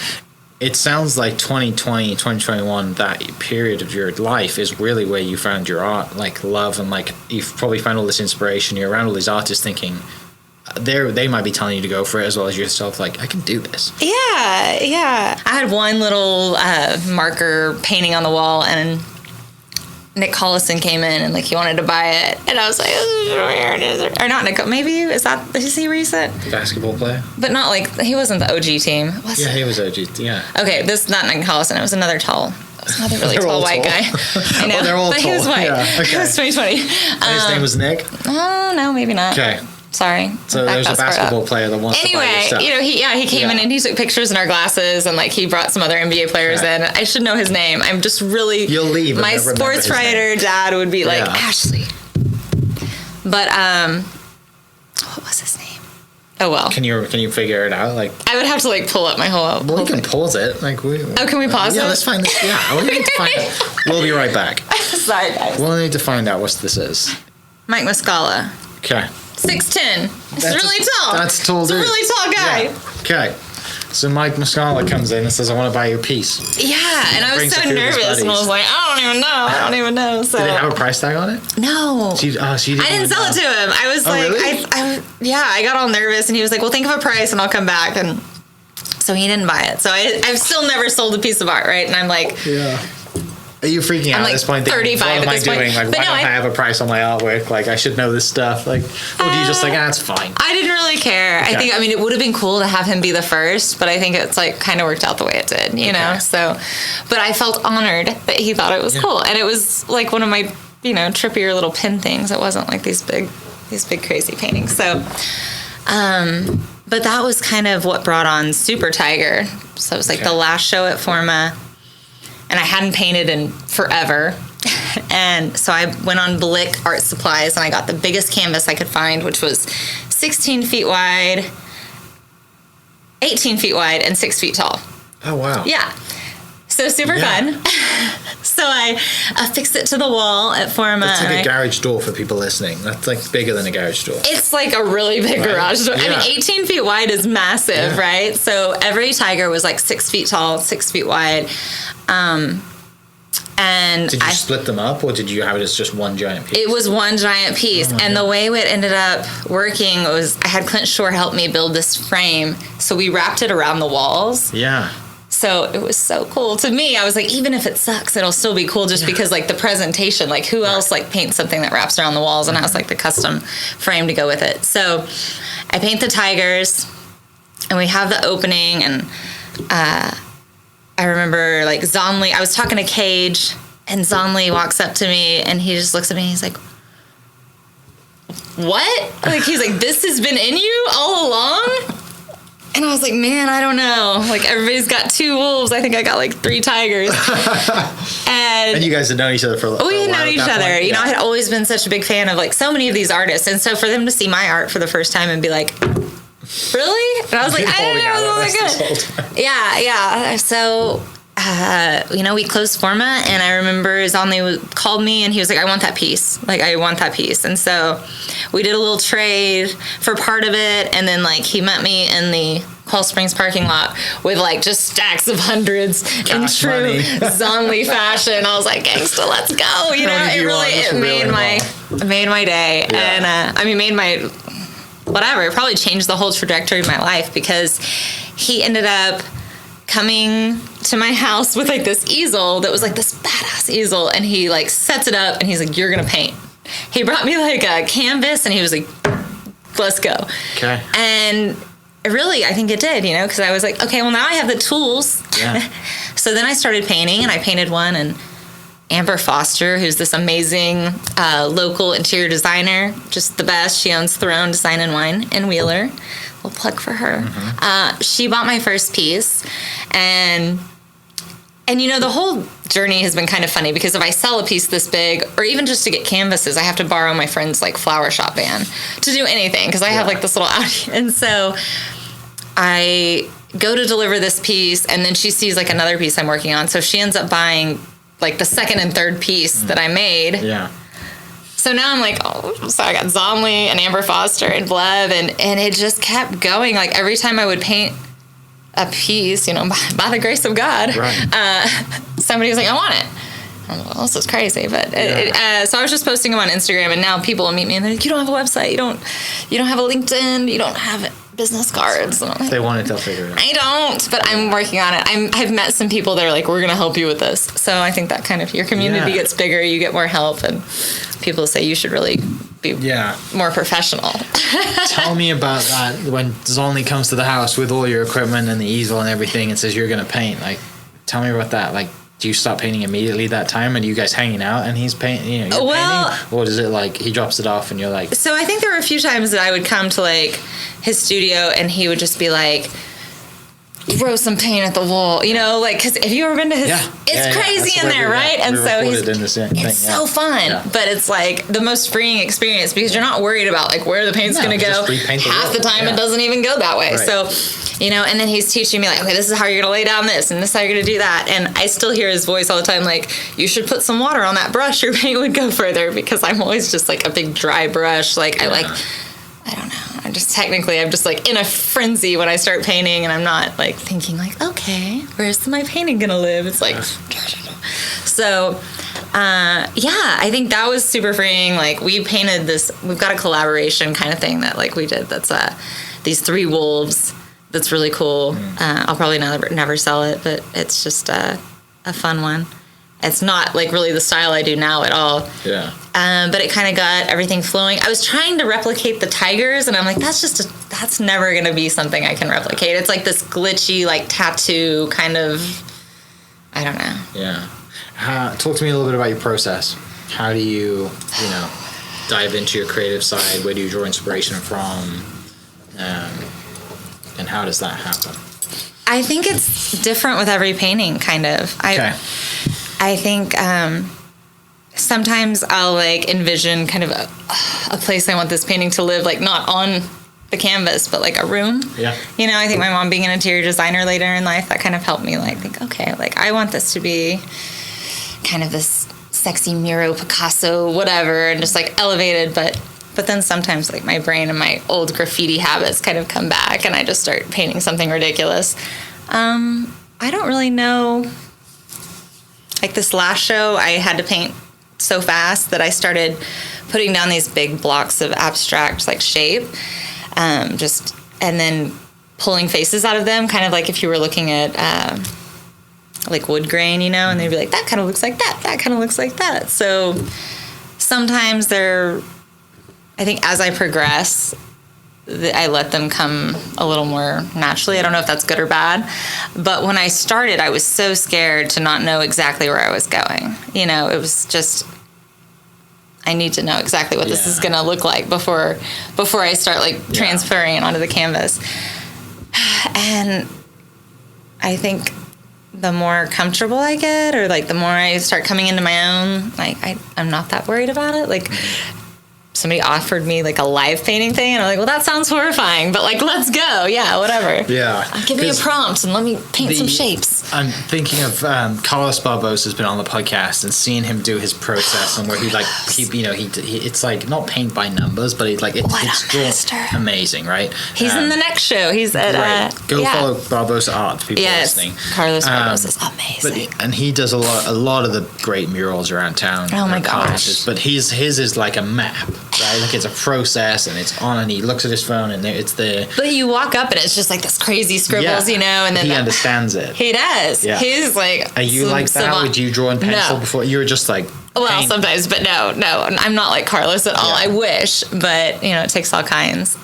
it sounds like 2020, 2021, that period of your life is really where you found your art, love, and you've probably found all this inspiration. You're around all these artists thinking, they might be telling you to go for it as well as yourself. I can do this. Yeah. I had one little marker painting on the wall, and Nick Collison came in and he wanted to buy it, and I was like, or not Nick, maybe is he recent? Basketball player, but not he wasn't the OG team. Yeah, he was OG. Yeah. Okay, this is not Nick Collison. It was another really tall white guy. I know, they're all but tall. He was white. Yeah, okay. It was 2020. And his name was Nick. Oh no, maybe not. Okay. Sorry. So there's a basketball player that wants to buy your stuff. He came in and he took pictures in our glasses, and he brought some other NBA players in. I should know his name. I'm just really. You'll leave. My sports writer dad would be Ashley. But what was his name? Oh well. Can you figure it out? I would have to pull up my whole. Well, we can pause it. Can we pause it? Yeah, let's find this. Yeah, we need to find it. We'll be right back. Sorry, guys. We'll need to find out what this is. Mike Muscala. Okay. 6'10". It's really tall. That's tall, dude. It's a really tall guy. Yeah. Okay. So Mike Muscala comes in and says, "I want to buy your piece." Yeah, and I was Brings so a few of his nervous, and I was like, I don't even know. So did it have a price tag on it? No. She didn't I didn't sell it to him. I was really? I got all nervous, and he was like, well, think of a price and I'll come back. And so he didn't buy it. So I've still never sold a piece of art, right? And I'm like, yeah. Are you freaking out at this point? 35 what am at this I doing? point. Why don't I have a price on my artwork? I should know this stuff. Or do you just it's fine? I didn't really care. Okay. I think, it would have been cool to have him be the first, but I think it's kind of worked out the way it did, you know? So, but I felt honored that he thought it was cool. And it was one of my, trippier little pin things. It wasn't these big crazy paintings. So, but that was kind of what brought on Super Tiger. So it was the last show at Forma. And I hadn't painted in forever. And so I went on Blick Art Supplies, and I got the biggest canvas I could find, which was 16 feet wide, 18 feet wide, and 6 feet tall. Oh, wow. Yeah. So super fun. So I affixed it to the wall at Forma. It's a garage door for people listening. That's bigger than a garage door. It's a really big garage door. Yeah. 18 feet wide is massive, right? So every tiger was 6 feet tall, 6 feet wide. And did you split them up, or did you have it as just one giant piece? It was one giant piece. And the way it ended up working was I had Clint Shore help me build this frame. So we wrapped it around the walls. Yeah. So it was so cool to me. I was even if it sucks, it'll still be cool just because the presentation, who else paints something that wraps around the walls and has the custom frame to go with it. So I paint the tigers, and we have the opening, and I remember Zonley, I was talking to Cage, and Zonley walks up to me, and he just looks at me, and he's like, what? He's like, this has been in you all along? And I was like, man, I don't know. Everybody's got 2 wolves. I think I got 3 tigers. And you guys had known each other for a while. We had known each other. I had always been such a big fan of so many of these artists. And so for them to see my art for the first time and be like, really? And I was like, I didn't know it was really good. Yeah. So we closed Forma, and I remember Zalney called me, and he was like, I want that piece. Like, I want that piece. And so we did a little trade for part of it, and then, like, he met me in the Coral Springs parking lot with, like, just stacks of hundreds in true Zalney fashion. I was like, gangsta, let's go. You know, it made my day. Yeah. And, made my, whatever, it probably changed the whole trajectory of my life, because he ended up coming to my house with, like, this easel that was, like, this badass easel, and he, like, sets it up, and he's like, you're gonna paint. He brought me, like, a canvas, and he was like, let's go. Okay. And really, I think it did, you know, because I was like, okay, well, now I have the tools. Yeah. So then I started painting, and I painted one, and Amber Foster, who's this amazing local interior designer, just the best. She owns Throne Design and Wine in Wheeler. We'll plug for her. Mm-hmm. She bought my first piece, and you know, the whole journey has been kind of funny, because if I sell a piece this big, or even just to get canvases, I have to borrow my friend's, like, flower shop van to do anything, because I have, like, this little Audi. And so I go to deliver this piece, and then she sees, like, another piece I'm working on, so she ends up buying, like, the second and third piece that I made. Yeah. So now I'm like, so I got Zomley and Amber Foster and Blev, and it just kept going. Like, every time I would paint a piece, you know, by the grace of God, somebody was like, I want it. I'm like, well, this is crazy. But so I was just posting them on Instagram, and now people will meet me, and they're like, you don't have a website, you don't have a LinkedIn, you don't have business cards. If they want it, they'll figure it out. I don't, but I'm working on it. I've met some people that are like, we're going to help you with this. So I think that kind of, your community gets bigger, you get more help, and people say you should really be more professional. Tell me about that, when Zolny comes to the house with all your equipment and the easel and everything and says you're going to paint. Like, tell me about that. Like, do you stop painting immediately that time, and you guys hanging out and he's painting, you know, you're painting? Or is it like he drops it off and you're like... So I think there were a few times that I would come to, like, his studio, and he would just be like, throw some paint at the wall, you know, like, because have you ever been to his... It's crazy in there, right? And so it's so fun, but it's like the most freeing experience, because you're not worried about, like, where the paint's going to go. Half the time it doesn't even go that way. Right. So, you know, and then he's teaching me, like, okay, this is how you're going to lay down this, and this is how you're going to do that. And I still hear his voice all the time, like, you should put some water on that brush, your paint would go further, because I'm always just, like, a big dry brush. Like, I don't know. I'm just like in a frenzy when I start painting, and I'm not, like, thinking, like, okay, where's my painting going to live? It's like, so, I think that was super freeing. Like, we painted this, we've got a collaboration kind of thing that, like, we did. That's these 3 wolves. That's really cool. I'll probably never sell it, but it's just a fun one. It's not, like, really the style I do now at all. Yeah. But it kind of got everything flowing. I was trying to replicate the tigers, and I'm like, that's never going to be something I can replicate. It's like this glitchy, like, tattoo kind of, I don't know. Yeah. Talk to me a little bit about your process. How do you dive into your creative side? Where do you draw inspiration from? And how does that happen? I think it's different with every painting, kind of. I think sometimes I'll, like, envision kind of a place I want this painting to live, like, not on the canvas, but, like, a room. Yeah. You know, I think my mom being an interior designer later in life, that kind of helped me, like, think, okay, like, I want this to be kind of this sexy Miro, Picasso, whatever, and just, like, elevated, but then sometimes, like, my brain and my old graffiti habits kind of come back, and I just start painting something ridiculous. I don't really know. Like, this last show, I had to paint so fast that I started putting down these big blocks of abstract, like, shape, and then pulling faces out of them, kind of like if you were looking at, like, wood grain, you know, and they'd be like, that kind of looks like that kind of looks like that. So sometimes I think as I progress, I let them come a little more naturally. I don't know if that's good or bad, but when I started, I was so scared to not know exactly where I was going. You know, it was just, I need to know exactly what this is going to look like before I start, like, transferring it onto the canvas. And I think the more comfortable I get, or, like, the more I start coming into my own, like, I'm not that worried about it. Like, somebody offered me, like, a live painting thing, and I'm like, well, that sounds horrifying, but, like, let's go. Yeah, whatever. Yeah. Give me a prompt and let me paint some shapes. I'm thinking of Carlos Barbosa has been on the podcast and seeing him do his process and where he it's like not paint by numbers, but it's drawn amazing, right? He's in the next show. He's at go follow Barbosa Art. People listening. Carlos Barbosa is amazing. And he does a lot of the great murals around town. Oh my gosh! But his is like a map, right? Like it's a process, and it's on, and he looks at his phone, and it's there. But you walk up, and it's just like this crazy scribbles, and then he understands it. He does. Yeah. He's like. Are you like that? Would you draw in pencil before? You were just like. Well, paint. Sometimes, but no, I'm not like Carlos at all. I wish, but it takes all kinds.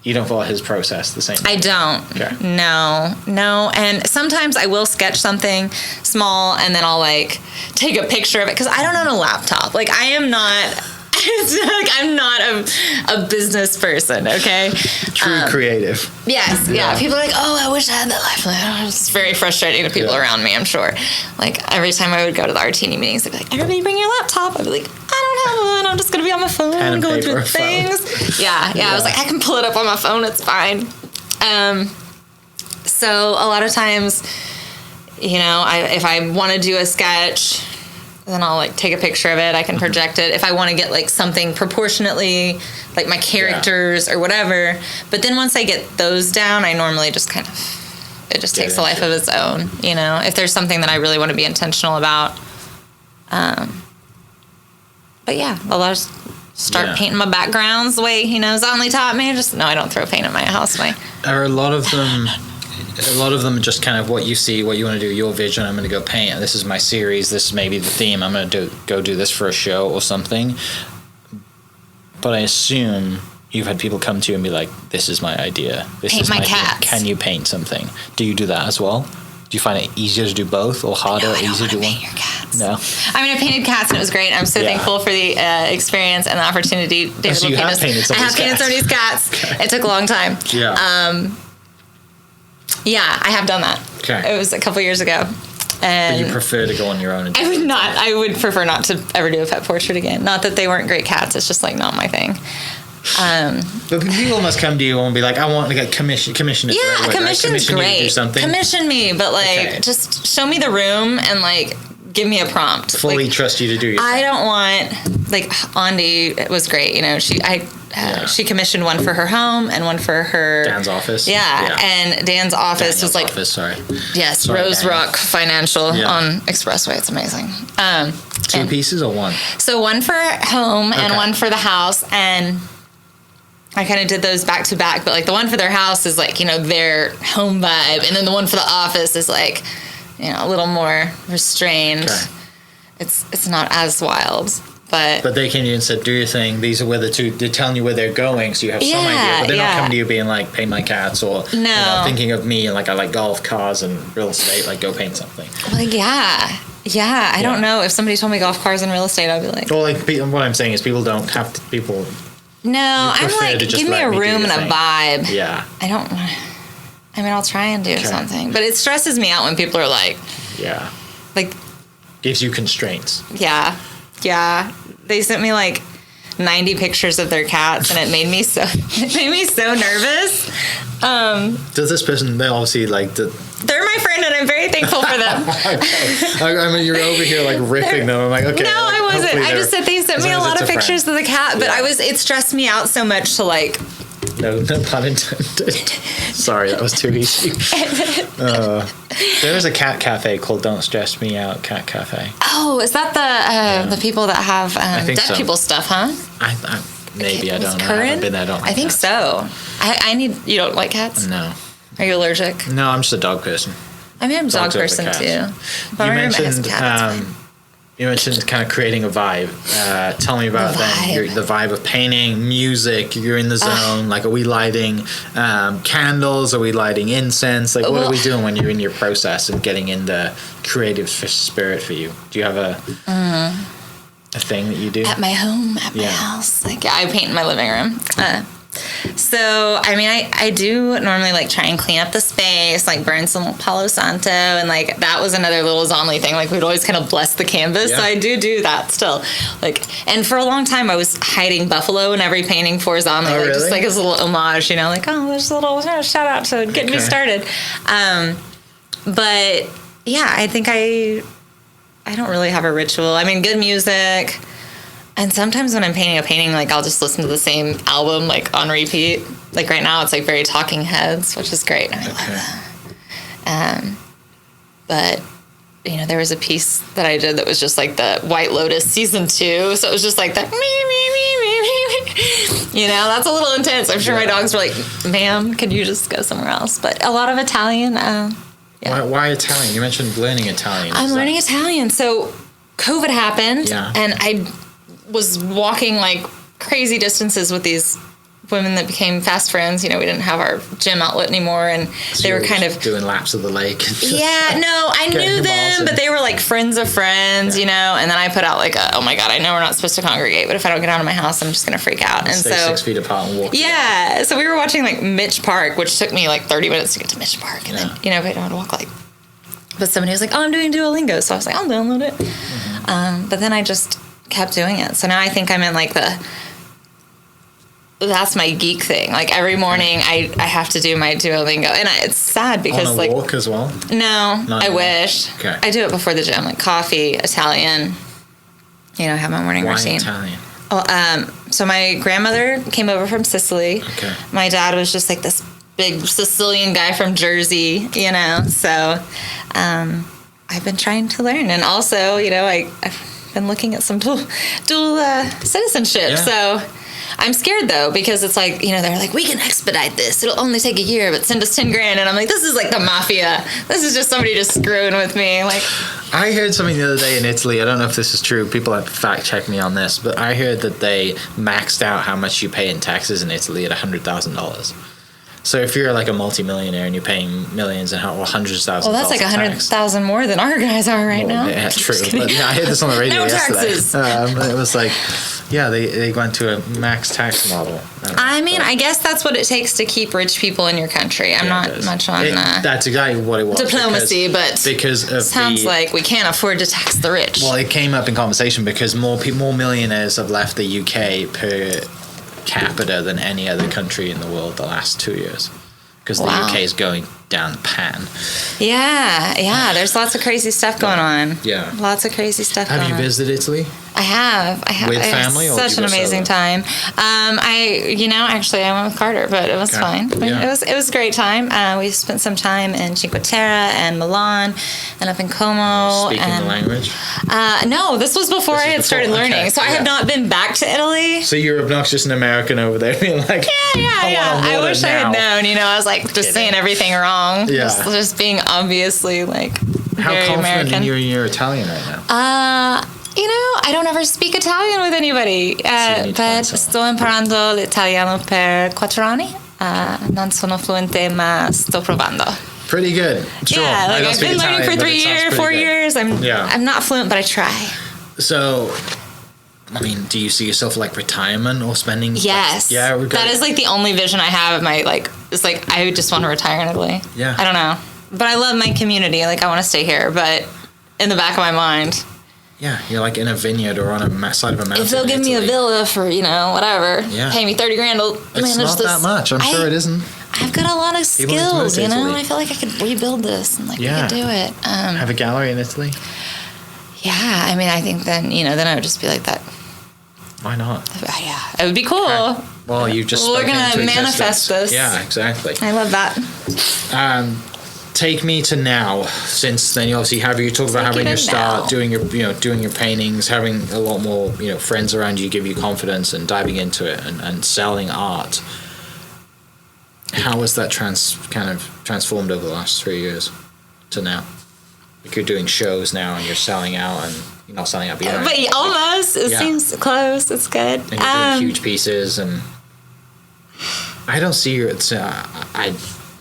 You don't follow his process the same way? I don't. Okay. No. And sometimes I will sketch something small and then I'll like take a picture of it because I don't own a laptop. Like I am not. I'm not a business person, okay? True creative. Yes, yeah. People are like, oh, I wish I had that life. It's very frustrating to people around me, I'm sure. Like, every time I would go to the Artini meetings, they'd be like, everybody bring your laptop. I'd be like, I don't have one. I'm just going to be on my phone and going through things. Yeah. I was like, I can pull it up on my phone. It's fine. So a lot of times, if I want to do a sketch, then I'll like take a picture of it. I can project it if I want to get like something proportionately like my characters or whatever. But then once I get those down, I normally just kind of, it just takes a life of its own, if there's something that I really want to be intentional about. But yeah, I'll just start painting my backgrounds the way, Zonley taught me. I don't throw paint at my house. Are a lot of them just kind of what you see, what you want to do, your vision, I'm going to go paint, and this is my series, this is maybe the theme, I'm going to go do this for a show or something. But I assume you've had people come to you and be like, this is my idea. Paint my cats. Can you paint something? Do you do that as well? Do you find it easier to do both or harder? No, easier to do paint your cats. No. I mean, I painted cats and it was great. I'm so thankful for the experience and the opportunity. David so you have painted somebody's cats. Okay. It took a long time. Yeah. Yeah, I have done that. Okay. It was a couple years ago. And but you prefer to go on your own? And I would not. I would prefer not to ever do a pet portrait again. Not that they weren't great cats. It's just like not my thing. But people must come to you and be like, I want to get commission it. Yeah, commission's great. You to do something. Commission me, but like just show me the room and like give me a prompt. Fully trust you to do your thing. I don't want like Andi was great. She commissioned one for her home and one for her Dan's office. Yeah. And Dan's office was like Yes, Rose Rock Financial on Expressway. It's amazing. Two pieces or one? So one for home and one for the house, and I kind of did those back to back. But like the one for their house is like their home vibe, and then the one for the office is like a little more restrained. Okay. It's not as wild. But they came to you and said, do your thing. These are where they're telling you where they're going, so you have some idea. But they're not coming to you being like, paint my cats, or thinking of me and like I like golf, cars, and real estate, like go paint something. Well, I don't know. If somebody told me golf, cars, and real estate, I'd be like... Well, like what I'm saying is people don't have to... No, I'm like, give me a room and a vibe. Yeah. I don't... I mean, I'll try and do something. But it stresses me out when people are like... Yeah. Like... Gives you constraints. Yeah. Yeah. They sent me like 90 pictures of their cats, and it made me so nervous. Does this person, they obviously like... They're my friend, and I'm very thankful for them. I mean, you're over here like ripping them. I'm like, okay. No, I wasn't. I just said they sent me a lot of pictures of the cat, but it stressed me out so much to like... No pun intended. Sorry, that was too easy. There is a cat cafe called Don't Stress Me Out Cat Cafe. Oh, is that the people that have deaf people stuff, huh? Maybe I don't know. Current? I haven't been there. I think so. You don't like cats? No. Are you allergic? No, I'm just a dog person. I mean, I'm a dog person too. But You mentioned kind of creating a vibe. Tell me about the vibe of painting, music. You're in the zone. Like, are we lighting candles? Are we lighting incense? Like, what are we doing when you're in your process and getting in the creative spirit for you? Do you have a thing that you do? At my home, at my house. Like, I paint in my living room. So, I mean, I do normally like try and clean up the space, like burn some Palo Santo, and like that was another little Zonley thing. Like we'd always kind of bless the canvas. Yeah. So I do that still. Like, and for a long time I was hiding buffalo in every painting for Zonley, like really? Just like as a little homage, like, oh, there's a little shout out to getting me started. But yeah, I think I don't really have a ritual. I mean, good music. And sometimes when I'm painting a painting, like I'll just listen to the same album like on repeat. Like right now, it's like very Talking Heads, which is great. And I love that. But you know, there was a piece that I did that was just like the White Lotus season 2. So it was just like that. You know, that's a little intense. I'm sure my dogs were like, "Ma'am, could you just go somewhere else?" But a lot of Italian. Yeah. Why Italian? You mentioned learning Italian. I'm learning Italian. So COVID happened, Yeah. and I was walking like crazy distances with these women that became fast friends. You know, we didn't have our gym outlet anymore, and So they you were kind of doing laps of the lake. yeah. No, I knew them, but they were like friends of friends, you know. And then I put out like, oh my god, I know we're not supposed to congregate, but if I don't get out of my house, I'm just gonna freak out. And Stay so 6 feet apart and walk. yeah, so we were watching like Mitch Park, which took me like 30 minutes to get to Mitch Park, and then you know, we had to walk like. But somebody was like, "Oh, I'm doing Duolingo," so I was like, "I'll download it." But then I just kept doing it. So now I think I'm in like that's my geek thing. Like every morning I have to do my Duolingo, and it's sad because On a like walk as well. no, Not I anymore. wish. Okay. I do it before the gym, like coffee, Italian. You know, have my morning Why routine. Italian? Well, so my grandmother came over from Sicily. Okay. My dad was just like this big Sicilian guy from Jersey, you know. So I've been trying to learn, and also, you know, I've been looking at some dual citizenship. Yeah. So I'm scared though, because it's like, you know, they're like, we can expedite this. It'll only take a year, but send us 10 grand. And I'm like, this is like the mafia. This is just somebody just screwing with me. Like, I heard something the other day in Italy. I don't know if this is true. People have fact checked me on this, but I heard that they maxed out how much you pay in taxes in Italy at $100,000. So if you're like a multimillionaire and you're paying millions and or hundreds of thousands, well, that's like 100,000 more than our guys are right now. Yeah, Just true. kidding. But I heard this on the radio No yesterday. taxes. It was like, yeah, they went to a max tax model. I mean, I guess that's what it takes to keep rich people in your country. I'm not much on that's exactly what it was. diplomacy, but because of sounds like we can't afford to tax the rich. Well, it came up in conversation because more millionaires have left the UK per capita than any other country in the world the last 2 years. Because the UK is going down the pan. Yeah. There's lots of crazy stuff going on. Yeah. Lots of crazy stuff going on. Have you visited Italy? I have. With I had family, or such did you an go amazing solo? time. Actually, I went with Carter, but it was Okay. fine. Yeah. It was a great time. We spent some time in Cinque Terre and Milan, and up in Como. Speaking the language? No, this was before I had started before, learning, okay, so I have not been back to Italy. So you're obnoxious and American over there being like, Yeah. I wish I had now. known. You know, I was like just saying everything wrong. Yeah. Just being obviously like how very confident American. in your Italian right now? You know, I don't ever speak Italian with anybody, need to find but someone. sto imparando l'italiano per 4 anni. Non sono fluente, ma sto provando. Pretty good. Sure. Yeah, I like don't I've speak been learning Italian, for but it 3 sounds years, pretty 4 good. years. Yeah. I'm not fluent, but I try. So, I mean, do you see yourself like retirement or spending? Yes. Yeah, that is like the only vision I have of my like. It's like I just want to retire in Italy. Yeah. I don't know, but I love my community. Like I want to stay here, but in the back of my mind, Yeah, you're like in a vineyard or on a side of a mountain. if they'll give in me a Italy. villa for whatever, Yeah. pay me 30 grand to It's manage not this. that much. I'm sure it isn't. I've got a lot of People need to move skills, to you know. Italy. I feel like I could rebuild this and like we Yeah. could do it. Have a gallery in Italy? Yeah, I mean, I think then then I would just be like that. Why not? Yeah, it would be cool. Well, you just. We're spoke gonna into manifest existence. this. Yeah, exactly. I love that. Take me to now. Since then, you obviously you talked about having Take your it start, now. doing your paintings, having a lot more friends around you give you confidence and diving into it and selling art. How has that transformed over the last 3 years to now? Like you're doing shows now and you're selling out, and you're not selling out, but you're But almost, it Yeah. seems close. It's good. and you're doing huge pieces, and I don't see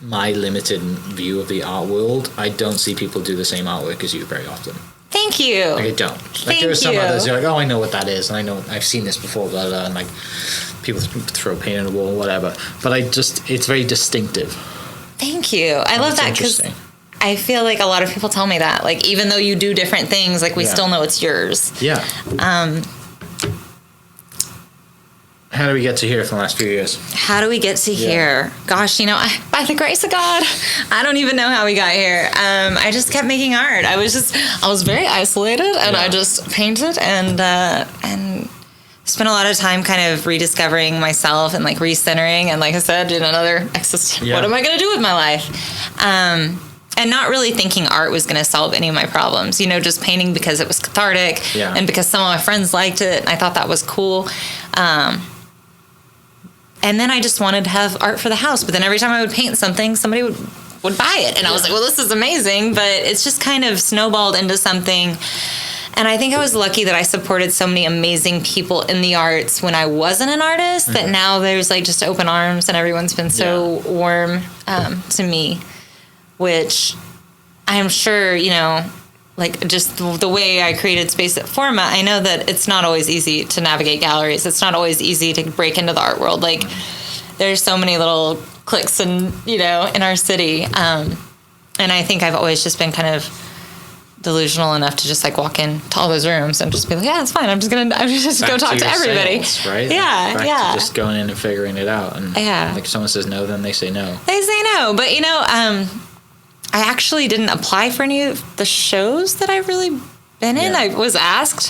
my limited view of the art world, I don't see people do the same artwork as you very often. Thank you. Like I don't. Like there are some you. others you're like, oh, I know what that is, and I know I've seen this before, blah blah, and like people throw paint on the wall, whatever. But it's very distinctive. Thank you. I love It's that because interesting. I feel like a lot of people tell me that. Like even though you do different things, like we Yeah. still know it's yours. Yeah. How do we get to here for the last few years? How do we get to here? Gosh, by the grace of God, I don't even know how we got here. I just kept making art. I was very isolated, and I just painted and spent a lot of time kind of rediscovering myself and like recentering, and like I said, in another existence. What am I going to do with my life? And not really thinking art was going to solve any of my problems. Just painting because it was cathartic, and because some of my friends liked it, and I thought that was cool. And then I just wanted to have art for the house. But then every time I would paint something, somebody would buy it. And I was like, well, this is amazing. But it's just kind of snowballed into something. And I think I was lucky that I supported so many amazing people in the arts when I wasn't an artist, that now there's like just open arms, and everyone's been so warm to me, which I am sure, like just the way I created space at Forma, I know that it's not always easy to navigate galleries. It's not always easy to break into the art world. Like there's so many little cliques in our city. And I think I've always just been kind of delusional enough to just like walk into all those rooms and just be like, yeah, it's fine. I'm just go talk to everybody. Sales, right? Yeah. Back to just going in and figuring it out. And like if someone says no, then they say no. They say no. But I actually didn't apply for any of the shows that I've really been in. I was asked,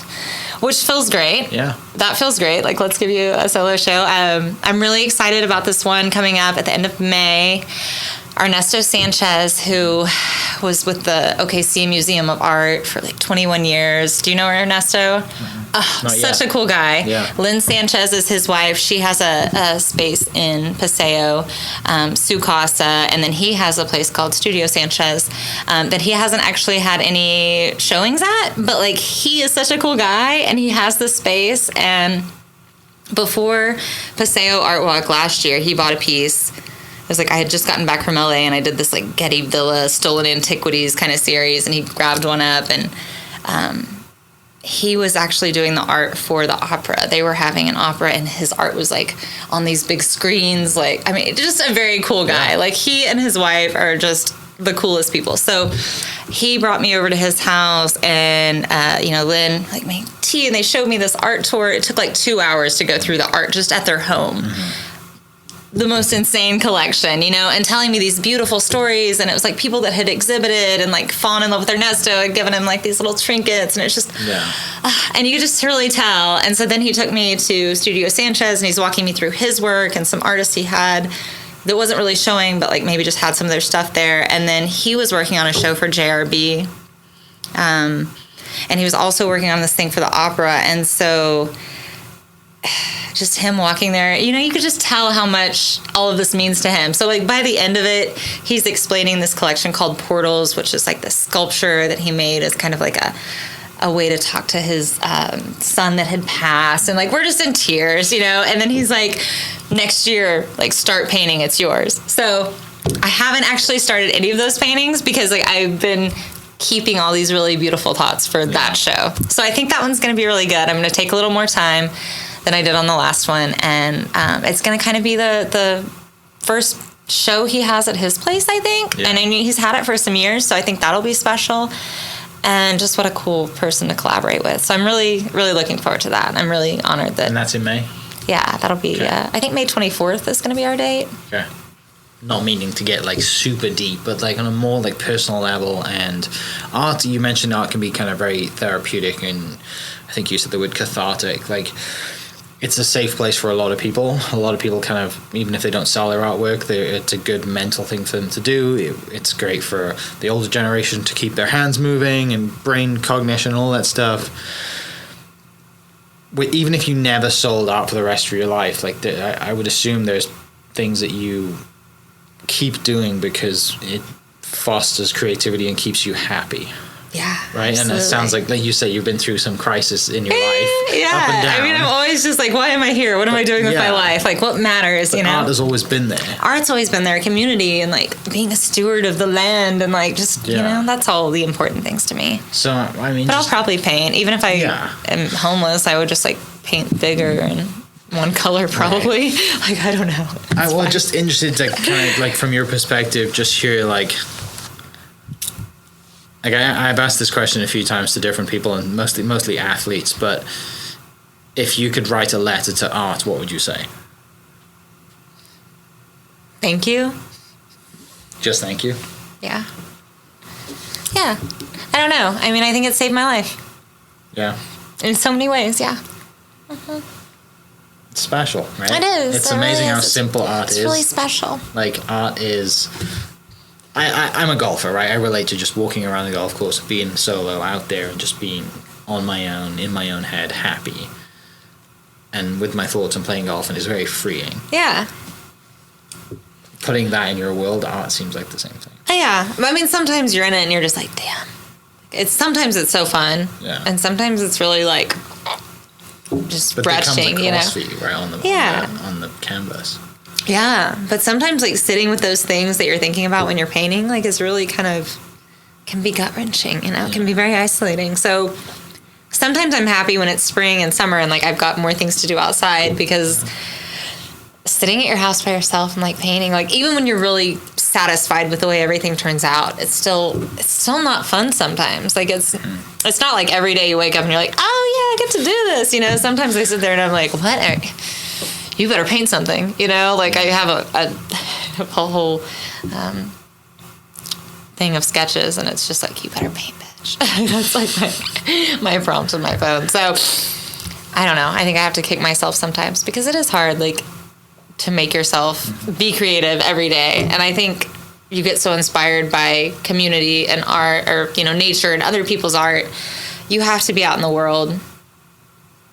which feels great. Yeah. That feels great. Like, let's give you a solo show. I'm really excited about this one coming up at the end of May. Ernesto Sanchez, who was with the OKC Museum of Art for like 21 years. Do you know Ernesto? Such a cool guy. Yeah. Lynn Sanchez is his wife. She has a space in Paseo, Su Casa, and then he has a place called Studio Sanchez that he hasn't actually had any showings at, but like he is such a cool guy, and he has this space. And before Paseo Art Walk last year, he bought a piece. It was like I had just gotten back from LA, and I did this like Getty Villa Stolen Antiquities kind of series, and he grabbed one up, and he was actually doing the art for the opera. They were having an opera, and his art was like on these big screens. Like, I mean, just a very cool guy. Yeah. Like he and his wife are just the coolest people. So he brought me over to his house, and Lynn like made tea, and they showed me this art tour. It took like 2 hours to go through the art just at their home. Mm-hmm. The most insane collection, and telling me these beautiful stories. And it was like people that had exhibited and like fallen in love with Ernesto and given him like these little trinkets. And it's just, and you could just really tell. And so then he took me to Studio Sanchez, and he's walking me through his work and some artists he had that wasn't really showing, but like maybe just had some of their stuff there. And then he was working on a show for JRB. And he was also working on this thing for the opera. And so just him walking there, you could just tell how much all of this means to him. So like by the end of it, he's explaining this collection called Portals, which is like this sculpture that he made as kind of like a way to talk to his son that had passed. And like, we're just in tears, and then he's like, next year, like start painting, it's yours. So I haven't actually started any of those paintings because like I've been keeping all these really beautiful thoughts for that show. So I think that one's going to be really good. I'm going to take a little more time than I did on the last one, and it's going to kind of be the first show he has at his place, I think. And I mean, he's had it for some years, so I think that'll be special. And just what a cool person to collaborate with. So I'm really, really looking forward to that. I'm really honored that. And that's in May? Yeah, that'll be, I think May 24th is going to be our date. Okay. Not meaning to get like super deep, but like on a more like personal level. And art, you mentioned art can be kind of very therapeutic, and I think you said the word cathartic. Like, it's a safe place for a lot of people. A lot of people kind of, even if they don't sell their artwork, it's a good mental thing for them to do. It's great for the older generation to keep their hands moving and brain cognition and all that stuff. Even if you never sold art for the rest of your life, like I would assume there's things that you keep doing because it fosters creativity and keeps you happy. Yeah, right. Absolutely. And it sounds like you say you've been through some crisis in your life. Yeah, up and down. I mean, I'm always just like, why am I here? What am I doing with my life? Like, what matters? But art has always been there. Art's always been there. Community and like being a steward of the land and like just that's all the important things to me. So I mean, but I'll probably paint. Even if I am homeless, I would just like paint bigger and one color probably. Right. Like, I don't know. I'm just interested to kind of like from your perspective, just hear like I've asked this question a few times to different people, and mostly athletes, but if you could write a letter to art, what would you say? Thank you. Just thank you? Yeah. Yeah. I don't know. I mean, I think it saved my life. Yeah. In so many ways, yeah. It's special, right? It is. It's it amazing really how is. simple art is. It's really special. Like, art is... I'm a golfer, right? I relate to just walking around the golf course, being solo out there and just being on my own, in my own head, happy. And with my thoughts and playing golf, and it's very freeing. Yeah. Putting that in your world, art seems like the same thing. Yeah. I mean, sometimes you're in it and you're just like, damn. Sometimes it's so fun. Yeah. And sometimes it's really like just But it comes retching, you know? across for you, right, on the canvas. Yeah. But sometimes like sitting with those things that you're thinking about when you're painting, like is really kind of, can be gut wrenching, you know, can be very isolating. So sometimes I'm happy when it's spring and summer and like I've got more things to do outside, because sitting at your house by yourself and like painting, like even when you're really satisfied with the way everything turns out, it's still not fun sometimes. Like it's not like every day you wake up and you're like, oh yeah, I get to do this, you know. Sometimes I sit there and I'm like, you better paint something, you know. Like I have a whole thing of sketches and it's just like, you better paint, bitch. That's like my prompt on my phone. So I don't know, I think I have to kick myself sometimes, because it is hard, like, to make yourself be creative every day. And I think you get so inspired by community and art, or, you know, nature and other people's art. You have to be out in the world.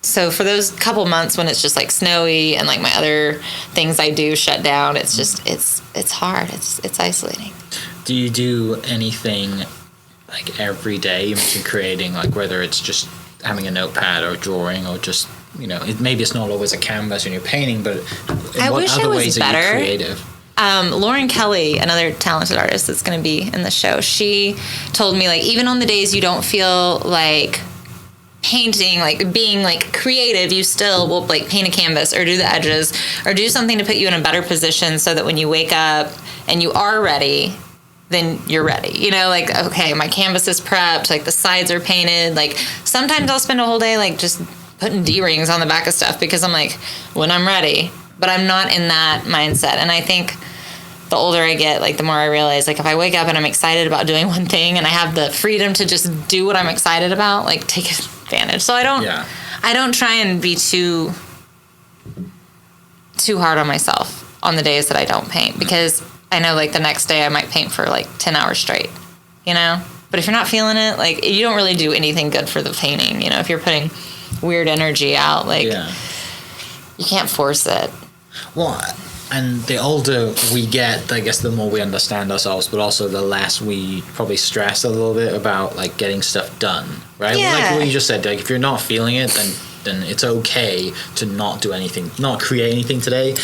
So for those couple months when it's just like snowy and like my other things I do shut down, it's just, it's hard. It's isolating. Do you do anything like every day? You mentioned creating, like whether it's just having a notepad or drawing, or just, you know, maybe it's not always a canvas when you're painting, but in what other ways are you creative? Lauren Kelly, another talented artist that's going to be in the show, she told me, like, even on the days you don't feel like painting, like being like creative, you still will like paint a canvas or do the edges or do something to put you in a better position, so that when you wake up and you are ready, then you're ready. You know, like, okay, my canvas is prepped, like the sides are painted. Like sometimes I'll spend a whole day like just putting D-rings on the back of stuff, because I'm like, when I'm ready. But I'm not in that mindset. And I think the older I get, like the more I realize, like if I wake up and I'm excited about doing one thing and I have the freedom to just do what I'm excited about, like take advantage. So I don't try and be too hard on myself on the days that I don't paint, because I know like the next day I might paint for like 10 hours straight, you know? But if you're not feeling it, like you don't really do anything good for the painting, you know, if you're putting weird energy out, like you can't force it. Well, and the older we get, I guess the more we understand ourselves, but also the less we probably stress a little bit about like getting stuff done, right? Yeah. Like what you just said, like if you're not feeling it, then it's okay to not do anything, not create anything today,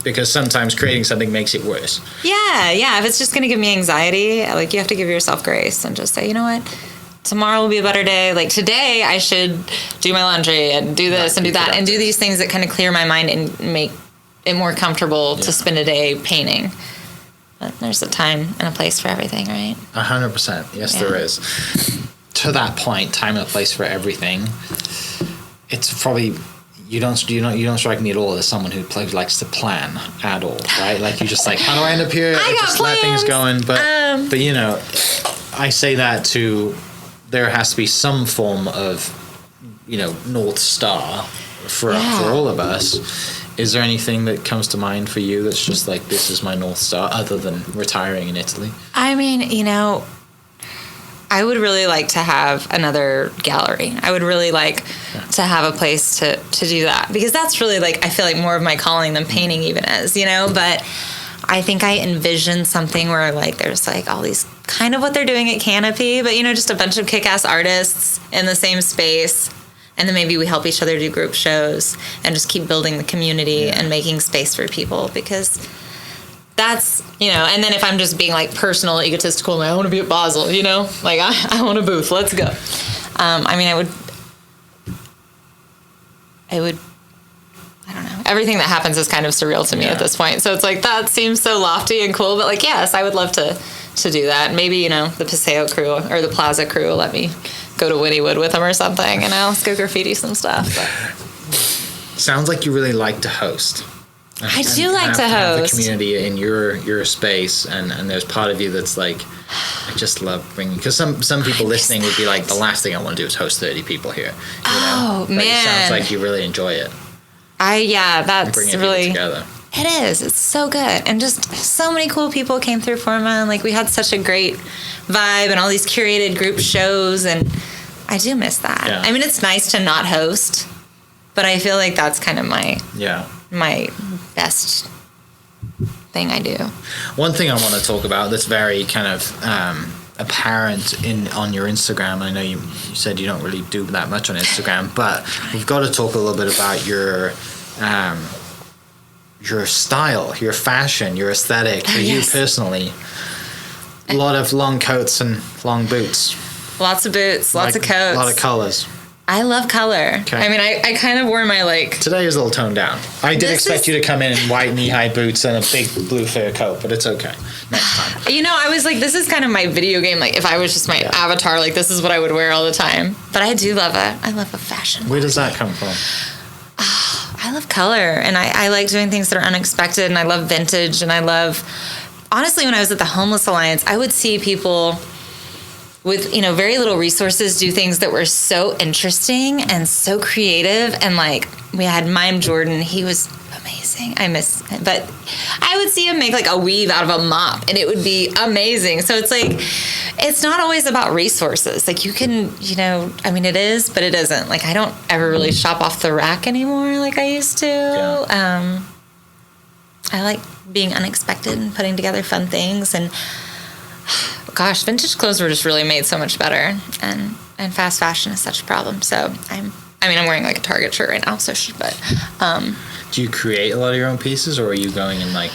because sometimes creating something makes it worse. Yeah. If it's just going to give me anxiety, like you have to give yourself grace and just say, you know what? Tomorrow will be a better day. Like today I should do my laundry and do this and do that and do these things that kind of clear my mind and make it more comfortable to spend a day painting. But there's a time and a place for everything, right? 100%. Yes, there is. To that point, time and a place for everything. It's probably you don't strike me at all as someone who likes to plan at all, right? Like you just like, how do I end up here? I just got let things plans. going. But you know, I say that to, there has to be some form of, you know, North Star for all of us. Is there anything that comes to mind for you that's just like, this is my North Star, other than retiring in Italy? I mean, you know, I would really like to have another gallery. I would really like to have a place to do that, because that's really like, I feel like more of my calling than painting even is, you know, but I think I envision something where like there's like all these kind of what they're doing at Canopy, but you know, just a bunch of kick-ass artists in the same space. And then maybe we help each other do group shows and just keep building the community and making space for people, because that's, you know, and then if I'm just being like personal, egotistical, and I want to be at Basel, you know, like I want a booth, let's go. I mean, I would, I don't know. Everything that happens is kind of surreal to me at this point. So it's like, that seems so lofty and cool, but like, yes, I would love to do that. Maybe, you know, the Paseo crew or the Plaza crew will let me go to Wynnywood with them or something, you know, let's go graffiti some stuff. But Sounds like you really like to host. I do like to have host. the community in your space, and there's part of you that's like, I just love bringing, because some people listening would be like, the last thing I want to do is host 30 people here. But Man, it sounds like you really enjoy it. That's bringing really people together. It is. It's so good, and just so many cool people came through Forma. Like we had such a great vibe, and all these curated group shows, and I do miss that. Yeah. I mean, it's nice to not host, but I feel like that's kind of my best thing I do. One thing I want to talk about that's very kind of apparent on your Instagram. I know you said you don't really do that much on Instagram, but we've got to talk a little bit about your style, your fashion, your aesthetic for you personally. A lot of long coats and long boots. Lots of boots, lots of coats. A lot of colors. I love color. Okay. I mean, I kind of wore my Today is a little toned down. I did expect you to come in white knee-high boots and a big blue fur coat, but it's okay. Next time. I was like, this is kind of my video game. Like, if I was just my avatar, like, this is what I would wear all the time. But I do love I love a fashion. Where does that come from? I love color, and I like doing things that are unexpected, and I love vintage, and I love... Honestly, when I was at the Homeless Alliance, I would see people with, very little resources do things that were so interesting and so creative. And like, we had Mime Jordan. He was amazing. I miss him. But I would see him make like a weave out of a mop, and it would be amazing. So it's like, it's not always about resources. Like you can, it is, but it isn't. Like I don't ever really shop off the rack anymore like I used to. Yeah. I like being unexpected and putting together fun things, and gosh, vintage clothes were just really made so much better, and fast fashion is such a problem. So I'm wearing like a Target shirt right now, Do you create a lot of your own pieces, or are you going in like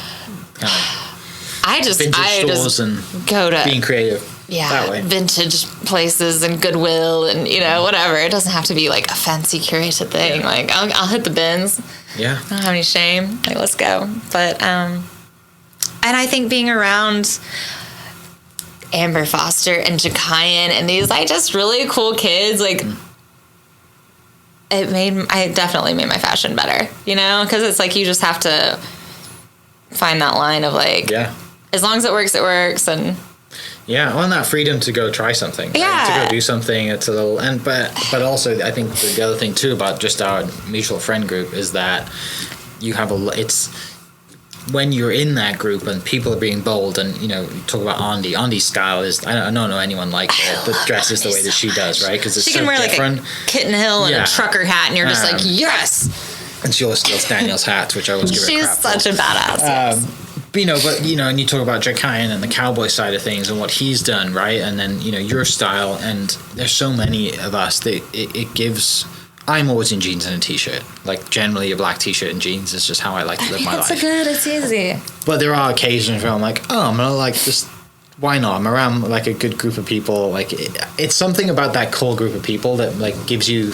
kind of I just and go to being creative that way? Vintage places and Goodwill and whatever. It doesn't have to be like a fancy curated thing. Yeah. Like I'll hit the bins. Yeah, I don't have any shame. Like let's go. But and I think being around Amber Foster and Jakayan and these like just really cool kids, like I definitely made my fashion better, because it's like you just have to find that line of like, as long as it works, and on that freedom to go try something, right? To go do something. It's a little, but also I think the other thing too about just our mutual friend group is that you have it's when you're in that group and people are being bold, and you talk about Andy's style is I don't know anyone like that dresses the way that she does, right? Because it's she so can wear different. like a kitten hill and a trucker hat, and you're just like yes. And she always steals Daniel's hats, which I always give her She's crap such for. a badass. And you talk about Jakayan and the cowboy side of things and what he's done, right? And then your style, and there's so many of us that it gives. I'm always in jeans and a t-shirt. Like generally a black t-shirt and jeans is just how I like to live my life. It's easy. But there are occasions where I'm like, I'm gonna like just why not? I'm around like a good group of people. Like it's something about that core group of people that like gives you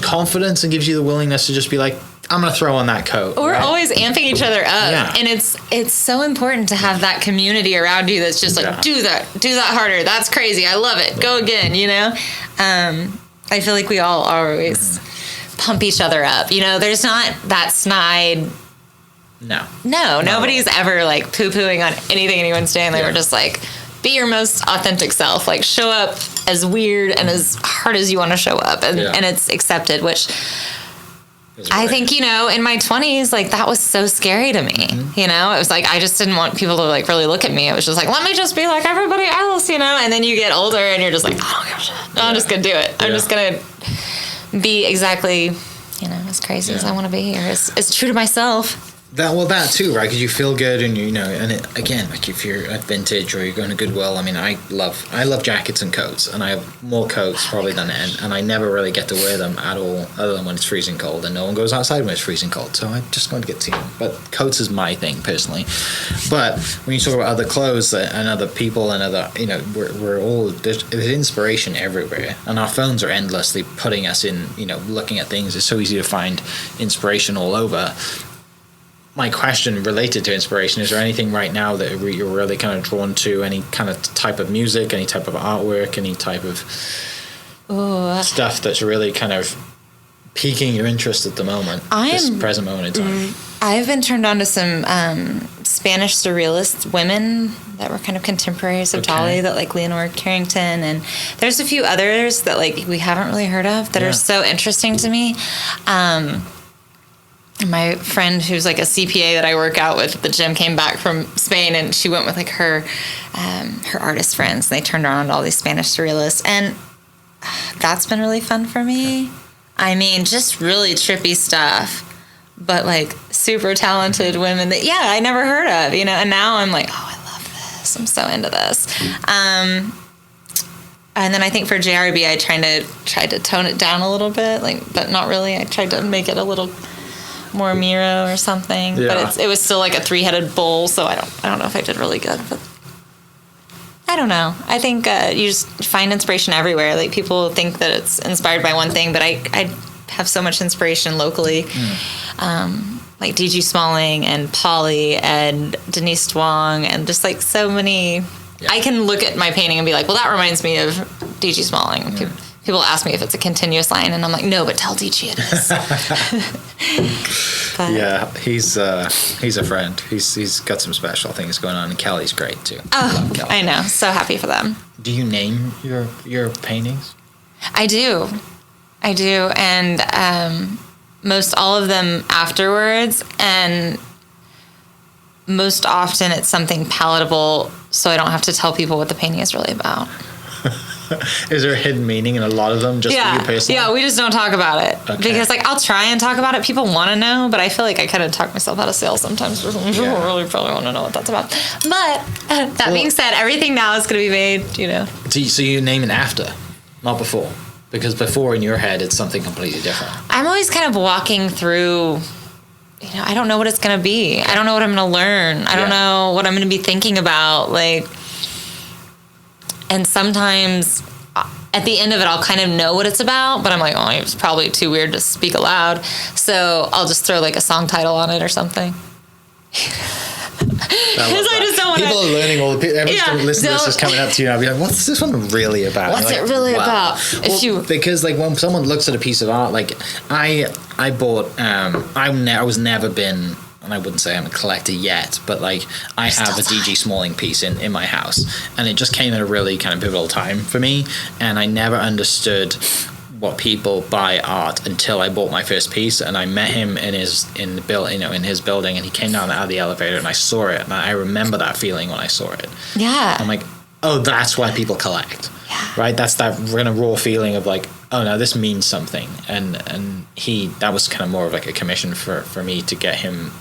confidence and gives you the willingness to just be like, I'm gonna throw on that coat. We're always amping each other up, and it's so important to have that community around you that's just like do that harder. That's crazy. I love it. Go again. I feel like we all always pump each other up. There's not that snide. No, nobody's ever like poo-pooing on anything anyone's doing. They were just like, be your most authentic self. Like show up as weird and as hard as you want to show up, and it's accepted. Which I think in my 20s, like that was so scary to me. It was like I just didn't want people to like really look at me. It was just like, let me just be like everybody else, And then you get older and you're just like, I don't give a shit. I'm just gonna do it. I'm just gonna be exactly, as crazy as I want to be, or as true to myself. That too, right? Because you feel good, and and again, like if you're at Vintage or you're going to Goodwill, I mean, I love jackets and coats, and I have more coats probably than and I never really get to wear them at all, other than when it's freezing cold, and no one goes outside when it's freezing cold, so I'm just going to get to them. But coats is my thing personally. But when you talk about other clothes and other people and other, we're all there's inspiration everywhere, and our phones are endlessly putting us in, looking at things. It's so easy to find inspiration all over. My question related to inspiration, is there anything right now that you're really kind of drawn to, any kind of type of music, any type of artwork, any type of stuff that's really kind of piquing your interest at the moment? This present moment in time. I've been turned on to some Spanish surrealist women that were kind of contemporaries of Dolly, that like Leonora Carrington, and there's a few others that like we haven't really heard of that are so interesting to me. My friend who's like a CPA that I work out with at the gym came back from Spain, and she went with like her artist friends, and they turned her on to all these Spanish surrealists, and that's been really fun for me. I mean, just really trippy stuff, but like super talented women that I never heard of, you know. And now I'm like, oh, I love this. I'm so into this. And then I think for JRB, I tried to tone it down a little bit, like, but not really. I tried to make it a little more Miro or something, but it was still like a 3-headed bull, so I don't know if I did really good, but I don't know. I think you just find inspiration everywhere. Like, people think that it's inspired by one thing, but I have so much inspiration locally. Like DG Smalling and Polly and Denise Duong, and just like so many. I can look at my painting and be like, well, that reminds me of DG Smalling. People ask me if it's a continuous line, and I'm like, no, but tell DG it is. Yeah, he's a friend. He's got some special things going on, and Kelly's great too. Oh, I know. So happy for them. Do you name your paintings? I do, and most all of them afterwards, and most often it's something palatable, so I don't have to tell people what the painting is really about. Is there a hidden meaning in a lot of them, just for you personally? Yeah, we just don't talk about it. Okay. Because, like, I'll try and talk about it. People want to know, but I feel like I kind of talk myself out of sales sometimes. People really probably want to know what that's about. But that being said, everything now is going to be made, you know. So you name it after, not before? Because before, in your head, it's something completely different. I'm always kind of walking through, you know, I don't know what it's going to be. I don't know what I'm going to learn. I don't know what I'm going to be thinking about. Like, and sometimes at the end of it, I'll kind of know what it's about, but I'm like, oh, it's probably too weird to speak aloud. So I'll just throw like a song title on it or something. Because I just don't want to. People are learning all the people. Every listener to this is coming up to you and I'll be like, what's this one really about? What's it really about? Because like when someone looks at a piece of art, like I bought, I was never been, and I wouldn't say I'm a collector yet, but like I have a DG Smalling piece in my house, and it just came at a really kind of pivotal time for me, and I never understood what people buy art until I bought my first piece, and I met him in his building, and he came down out of the elevator, and I saw it, and I remember that feeling when I saw it. Yeah. I'm like, oh, that's why people collect. Yeah. Right? That's that kind of raw feeling of like, oh no, this means something, and that was kind of more of like a commission for me to get him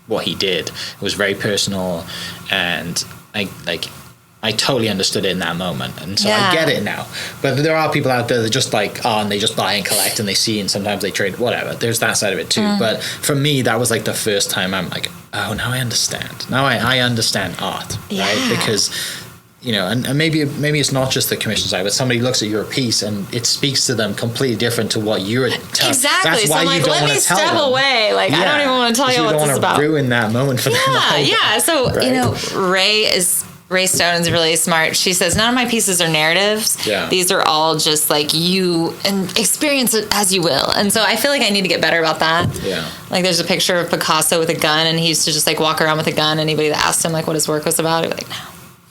what he did. It was very personal, and I totally understood it in that moment, and so I get it now. But there are people out there that just like, and they just buy and collect, and they see, and sometimes they trade, whatever. There's that side of it too. But for me, that was like the first time I'm like, oh, now I understand. Now I understand art, right? Because, you know, and maybe it's not just the commission side, but somebody looks at your piece and it speaks to them completely different to what you're telling. Exactly. That's why so I'm you like, don't let me step away. Like, I don't even want to tell you what this is about. You don't want to ruin that moment for them. Yeah. So, you know, Ray Stone is really smart. She says, none of my pieces are narratives. Yeah. These are all just like you and experience it as you will. And so I feel like I need to get better about that. Yeah. Like there's a picture of Picasso with a gun, and he used to just like walk around with a gun. Anybody that asked him like what his work was about, he'd be like, no.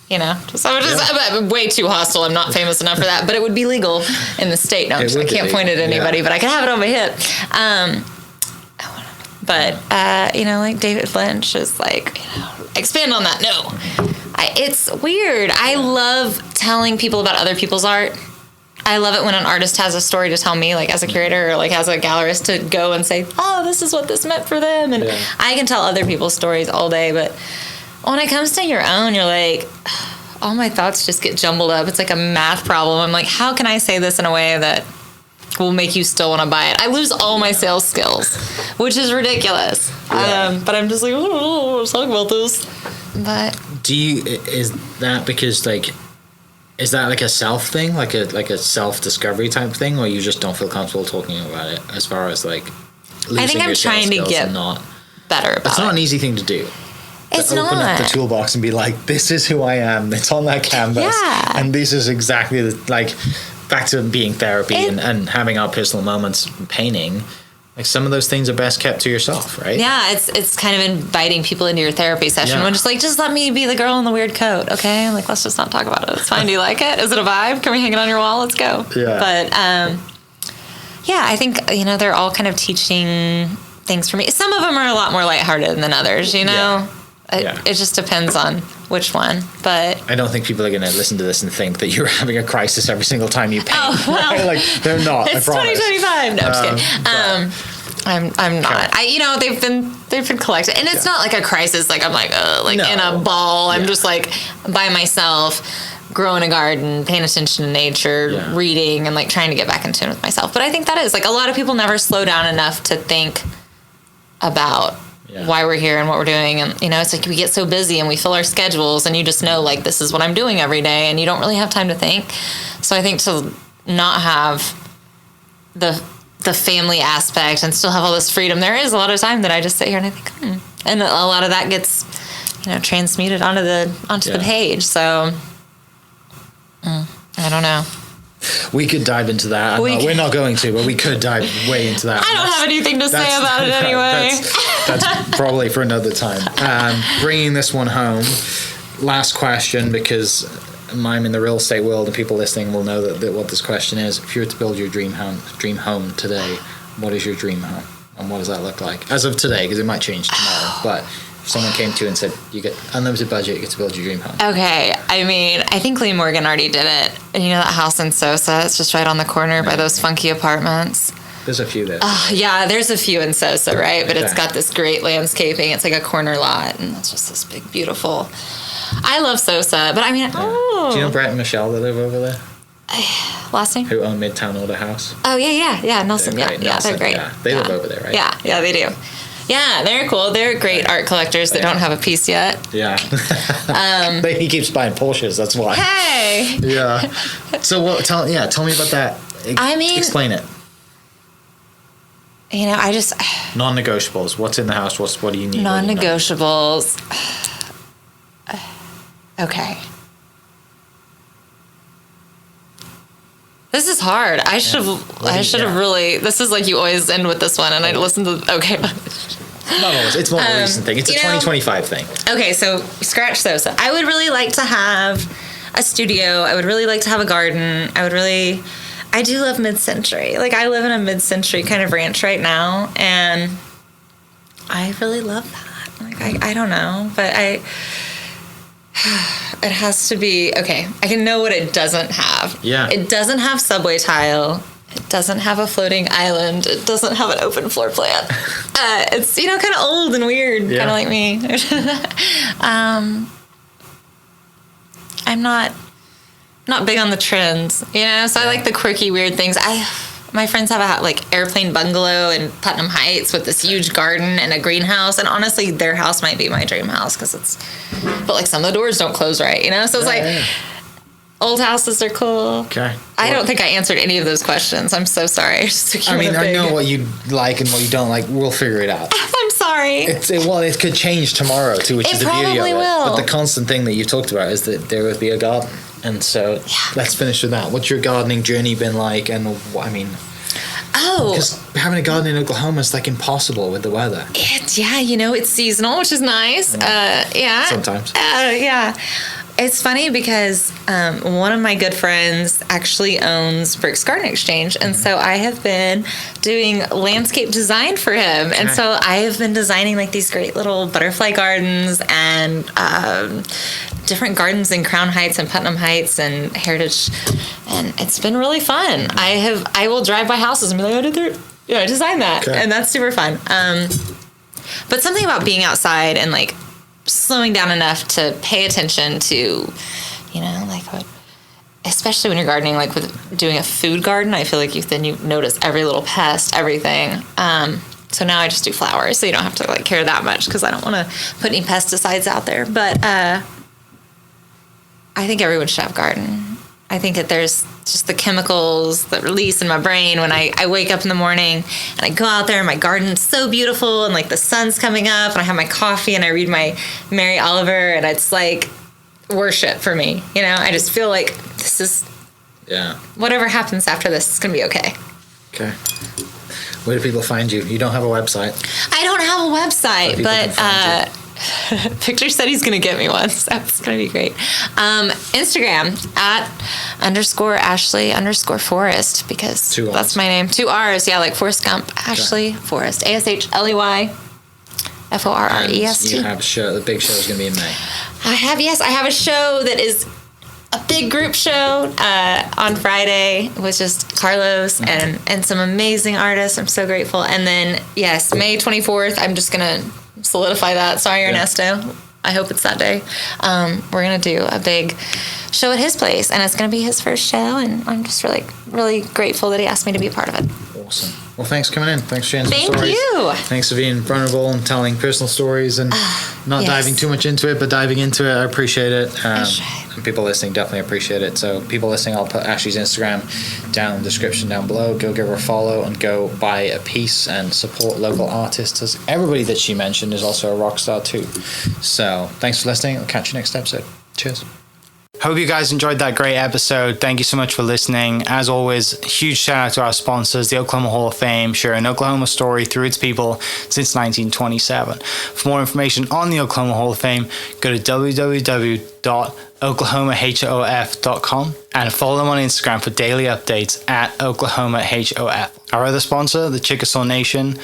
You know, I'm way too hostile. I'm not famous enough for that, but it would be legal in the state. No, I can't point it at anybody, but I can have it on my hip. But you know, like David Lynch is like, you know, expand on that. No, it's weird. I love telling people about other people's art. I love it when an artist has a story to tell me, like as a curator or like as a gallerist, to go and say, oh, this is what this meant for them. And I can tell other people's stories all day, but when it comes to your own, you're like, all my thoughts just get jumbled up. It's like a math problem. I'm like, how can I say this in a way that will make you still want to buy it? I lose all my sales skills, which is ridiculous. But I'm just like, oh, let's talk about this. But is that because like, is that like a self thing, like a self-discovery type thing, or you just don't feel comfortable talking about it as far as like losing I think I'm your trying to get better about it. It's not an easy thing to do. It's open not. up the toolbox and be like, this is who I am. It's on that canvas. Yeah. And this is exactly back to being therapy and having our personal moments painting, like some of those things are best kept to yourself, right? Yeah, it's kind of inviting people into your therapy session. When just let me be the girl in the weird coat, okay? Like, let's just not talk about it. It's fine. Do you like it? Is it a vibe? Can we hang it on your wall? Let's go. Yeah. But I think they're all kind of teaching things for me. Some of them are a lot more lighthearted than others. It just depends on which one. But I don't think people are going to listen to this and think that you're having a crisis every single time you paint. Oh, well, right? Like, they're not. It's I promise. 2025. No, I'm just kidding. I'm not. Okay. They've been collected, and it's not like a crisis. Like I'm in a ball. I'm just like by myself, growing a garden, paying attention to nature, reading, and like trying to get back in tune with myself. But I think that is like a lot of people never slow down enough to think about why we're here and what we're doing. And it's like we get so busy and we fill our schedules, and you just know like this is what I'm doing every day, and you don't really have time to think. So I think to not have the family aspect and still have all this freedom, there is a lot of time that I just sit here and I think, and a lot of that gets transmuted onto the page. So I don't know. We could dive into that. We're not going to, but we could dive way into that. I don't have anything to say about it anyway. That's probably for another time. Bringing this one home, last question, because I'm in the real estate world and people listening will know that what this question is. If you were to build your dream home today, what is your dream home? And what does that look like? As of today, because it might change tomorrow. But if someone came to you and said, you get unlimited budget, you get to build your dream home. Okay. I mean, I think Lee Morgan already did it. And that house in Sosa, it's just right on the corner by those funky apartments. There's a few there. Yeah, there's a few in Sosa, right? But it's got this great landscaping. It's like a corner lot, and it's just this big, beautiful. I love Sosa, but I mean, Do you know Brett and Michelle that live over there? Last name? Who own Midtown Order House? Oh, yeah, Nelson. They're great. Yeah. They live over there, right? Yeah, they do. Yeah, they're cool. They're great art collectors that don't have a piece yet. Yeah. He keeps buying Porsches, that's why. Hey! Yeah. So, tell me about that. Explain it. I just... Non-negotiables. What's in the house? What do you need? Non-negotiables. Okay. This is hard. I should have really... This is like you always end with this one, and I listen to... Okay. Not always. It's more of a recent thing. It's a 2025 thing. Okay, so scratch Sosa. I would really like to have a studio. I would really like to have a garden. I do love mid-century. Like, I live in a mid-century kind of ranch right now, and I really love that. Like, I don't know, but it has to be, okay, I can know what it doesn't have. Yeah. It doesn't have subway tile. It doesn't have a floating island. It doesn't have an open floor plan. It's, kind of old and weird, kind of like me. I'm not big on the trends, so I like the quirky, weird things. My friends have a airplane bungalow in Putnam Heights with this huge garden and a greenhouse, and honestly, their house might be my dream house but some of the doors don't close right, so it's old houses are cool. Okay. I don't think I answered any of those questions. I'm so sorry. I know what you like and what you don't like. We'll figure it out. I'm sorry. It could change tomorrow too, which is the beauty of it. It probably will. But the constant thing that you talked about is that there would be a garden. And so let's finish with that. What's your gardening journey been like? And because having a garden in Oklahoma is impossible with the weather. It's seasonal, which is nice. Sometimes. It's funny because one of my good friends actually owns Brooks Garden Exchange, and so I have been doing landscape design for him. And so I have been designing these great little butterfly gardens and different gardens in Crown Heights and Putnam Heights and Heritage, and it's been really fun. I will drive by houses and be like, I designed that, and that's super fun. But something about being outside and slowing down enough to pay attention to, especially when you're gardening, with doing a food garden, I feel then you notice every little pest, everything. So now I just do flowers, so you don't have to care that much because I don't want to put any pesticides out there. But I think everyone should have a garden. I think that there's just the chemicals that release in my brain when I wake up in the morning and I go out there and my garden's so beautiful and the sun's coming up and I have my coffee and I read my Mary Oliver and it's worship for me. I just feel this is Yeah. Whatever happens after this is going to be okay. Okay. Where do people find you? You don't have a website. I don't have a website, But but Victor said he's going to get me one, so it's going to be great. Instagram @_Ashley_Forrest, because Two R's. that's my name. 2 R's, yeah, like Forrest Gump. Ashley Forrest. ASHLEY FORREST. You have a show. The big show is going to be in May. I have a show that is a big group show on Friday. It was just Carlos and some amazing artists. I'm so grateful. And then, yes, May 24th, I'm just going to solidify that. Sorry, Ernesto. I hope it's that day. We're going to do a big show at his place, and it's going to be his first show, and I'm just really, really grateful that he asked me to be a part of it. Awesome. Well, thanks for coming in. Thanks for sharing some Thank stories. you. Thanks for being vulnerable and telling personal stories and not yes. diving too much into it, but diving into it. I appreciate it. That's And people listening definitely appreciate it. So people listening, I'll put Ashley's Instagram down in the description down below. Go give her a follow and go buy a piece and support local artists. As everybody that she mentioned is also a rock star too. So thanks for listening. I'll catch you next episode. Cheers. Hope you guys enjoyed that great episode. Thank you so much for listening. As always, huge shout out to our sponsors, the Oklahoma Hall of Fame, sharing Oklahoma story through its people since 1927. For more information on the Oklahoma Hall of Fame, go to www.oklahomahof.com and follow them on Instagram for daily updates @OklahomaHOF. Our other sponsor, the Chickasaw Nation,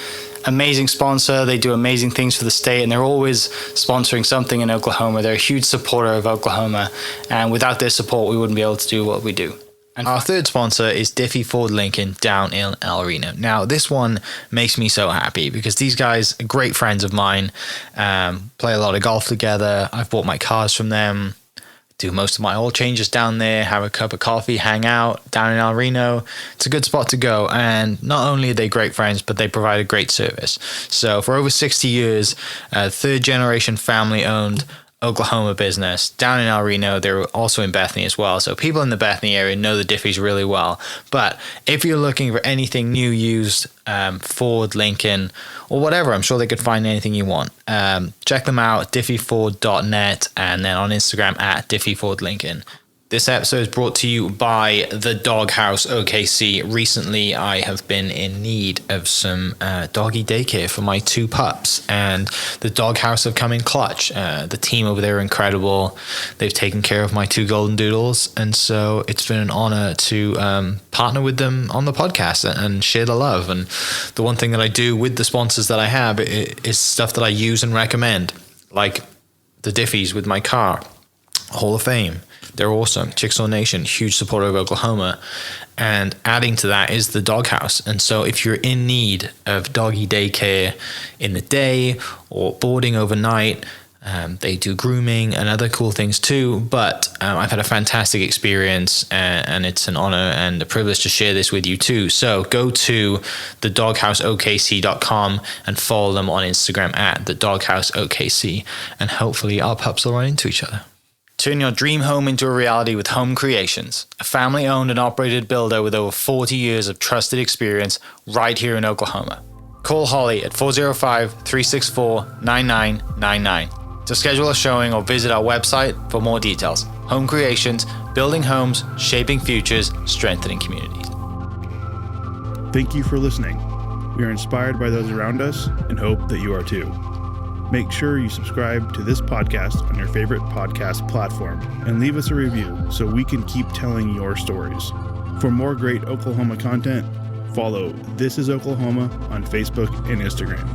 amazing sponsor. They do amazing things for the state, and they're always sponsoring something in Oklahoma. They're a huge supporter of Oklahoma, and without their support, we wouldn't be able to do what we do. And our third sponsor is Diffie Ford Lincoln down in El Reno. Now, this one makes me so happy because these guys are great friends of mine, play a lot of golf together. I've bought my cars from them, do most of my oil changes down there, have a cup of coffee, hang out down in El Reno. It's a good spot to go. And not only are they great friends, but they provide a great service. So for over 60 years, third generation family owned Oklahoma business down in El Reno. They're also in Bethany as well. So people in the Bethany area know the Diffies really well. But if you're looking for anything new, used, Ford, Lincoln, or whatever, I'm sure they could find anything you want. Check them out, diffieford.net, and then on Instagram @DiffieFordLincoln. This episode is brought to you by the Doghouse OKC. Recently, I have been in need of some doggy daycare for my 2 pups, and the Doghouse have come in clutch. The team over there are incredible. They've taken care of my 2 golden doodles, and so it's been an honor to partner with them on the podcast and share the love. And the one thing that I do with the sponsors that I have is stuff that I use and recommend, like the Diffies with my car, Hall of Fame. They're awesome. Chickasaw Nation, huge supporter of Oklahoma. And adding to that is the Doghouse. And so if you're in need of doggy daycare in the day or boarding overnight, they do grooming and other cool things too. But I've had a fantastic experience, and it's an honor and a privilege to share this with you too. So go to thedoghouseokc.com and follow them on Instagram @thedoghouseokc. And hopefully our pups will run into each other. Turn your dream home into a reality with Home Creations, a family-owned and operated builder with over 40 years of trusted experience right here in Oklahoma. Call Holly at 405-364-9999 to schedule a showing or visit our website for more details. Home Creations, building homes, shaping futures, strengthening communities. Thank you for listening. We are inspired by those around us and hope that you are too. Make sure you subscribe to this podcast on your favorite podcast platform and leave us a review so we can keep telling your stories. For more great Oklahoma content, follow This Is Oklahoma on Facebook and Instagram.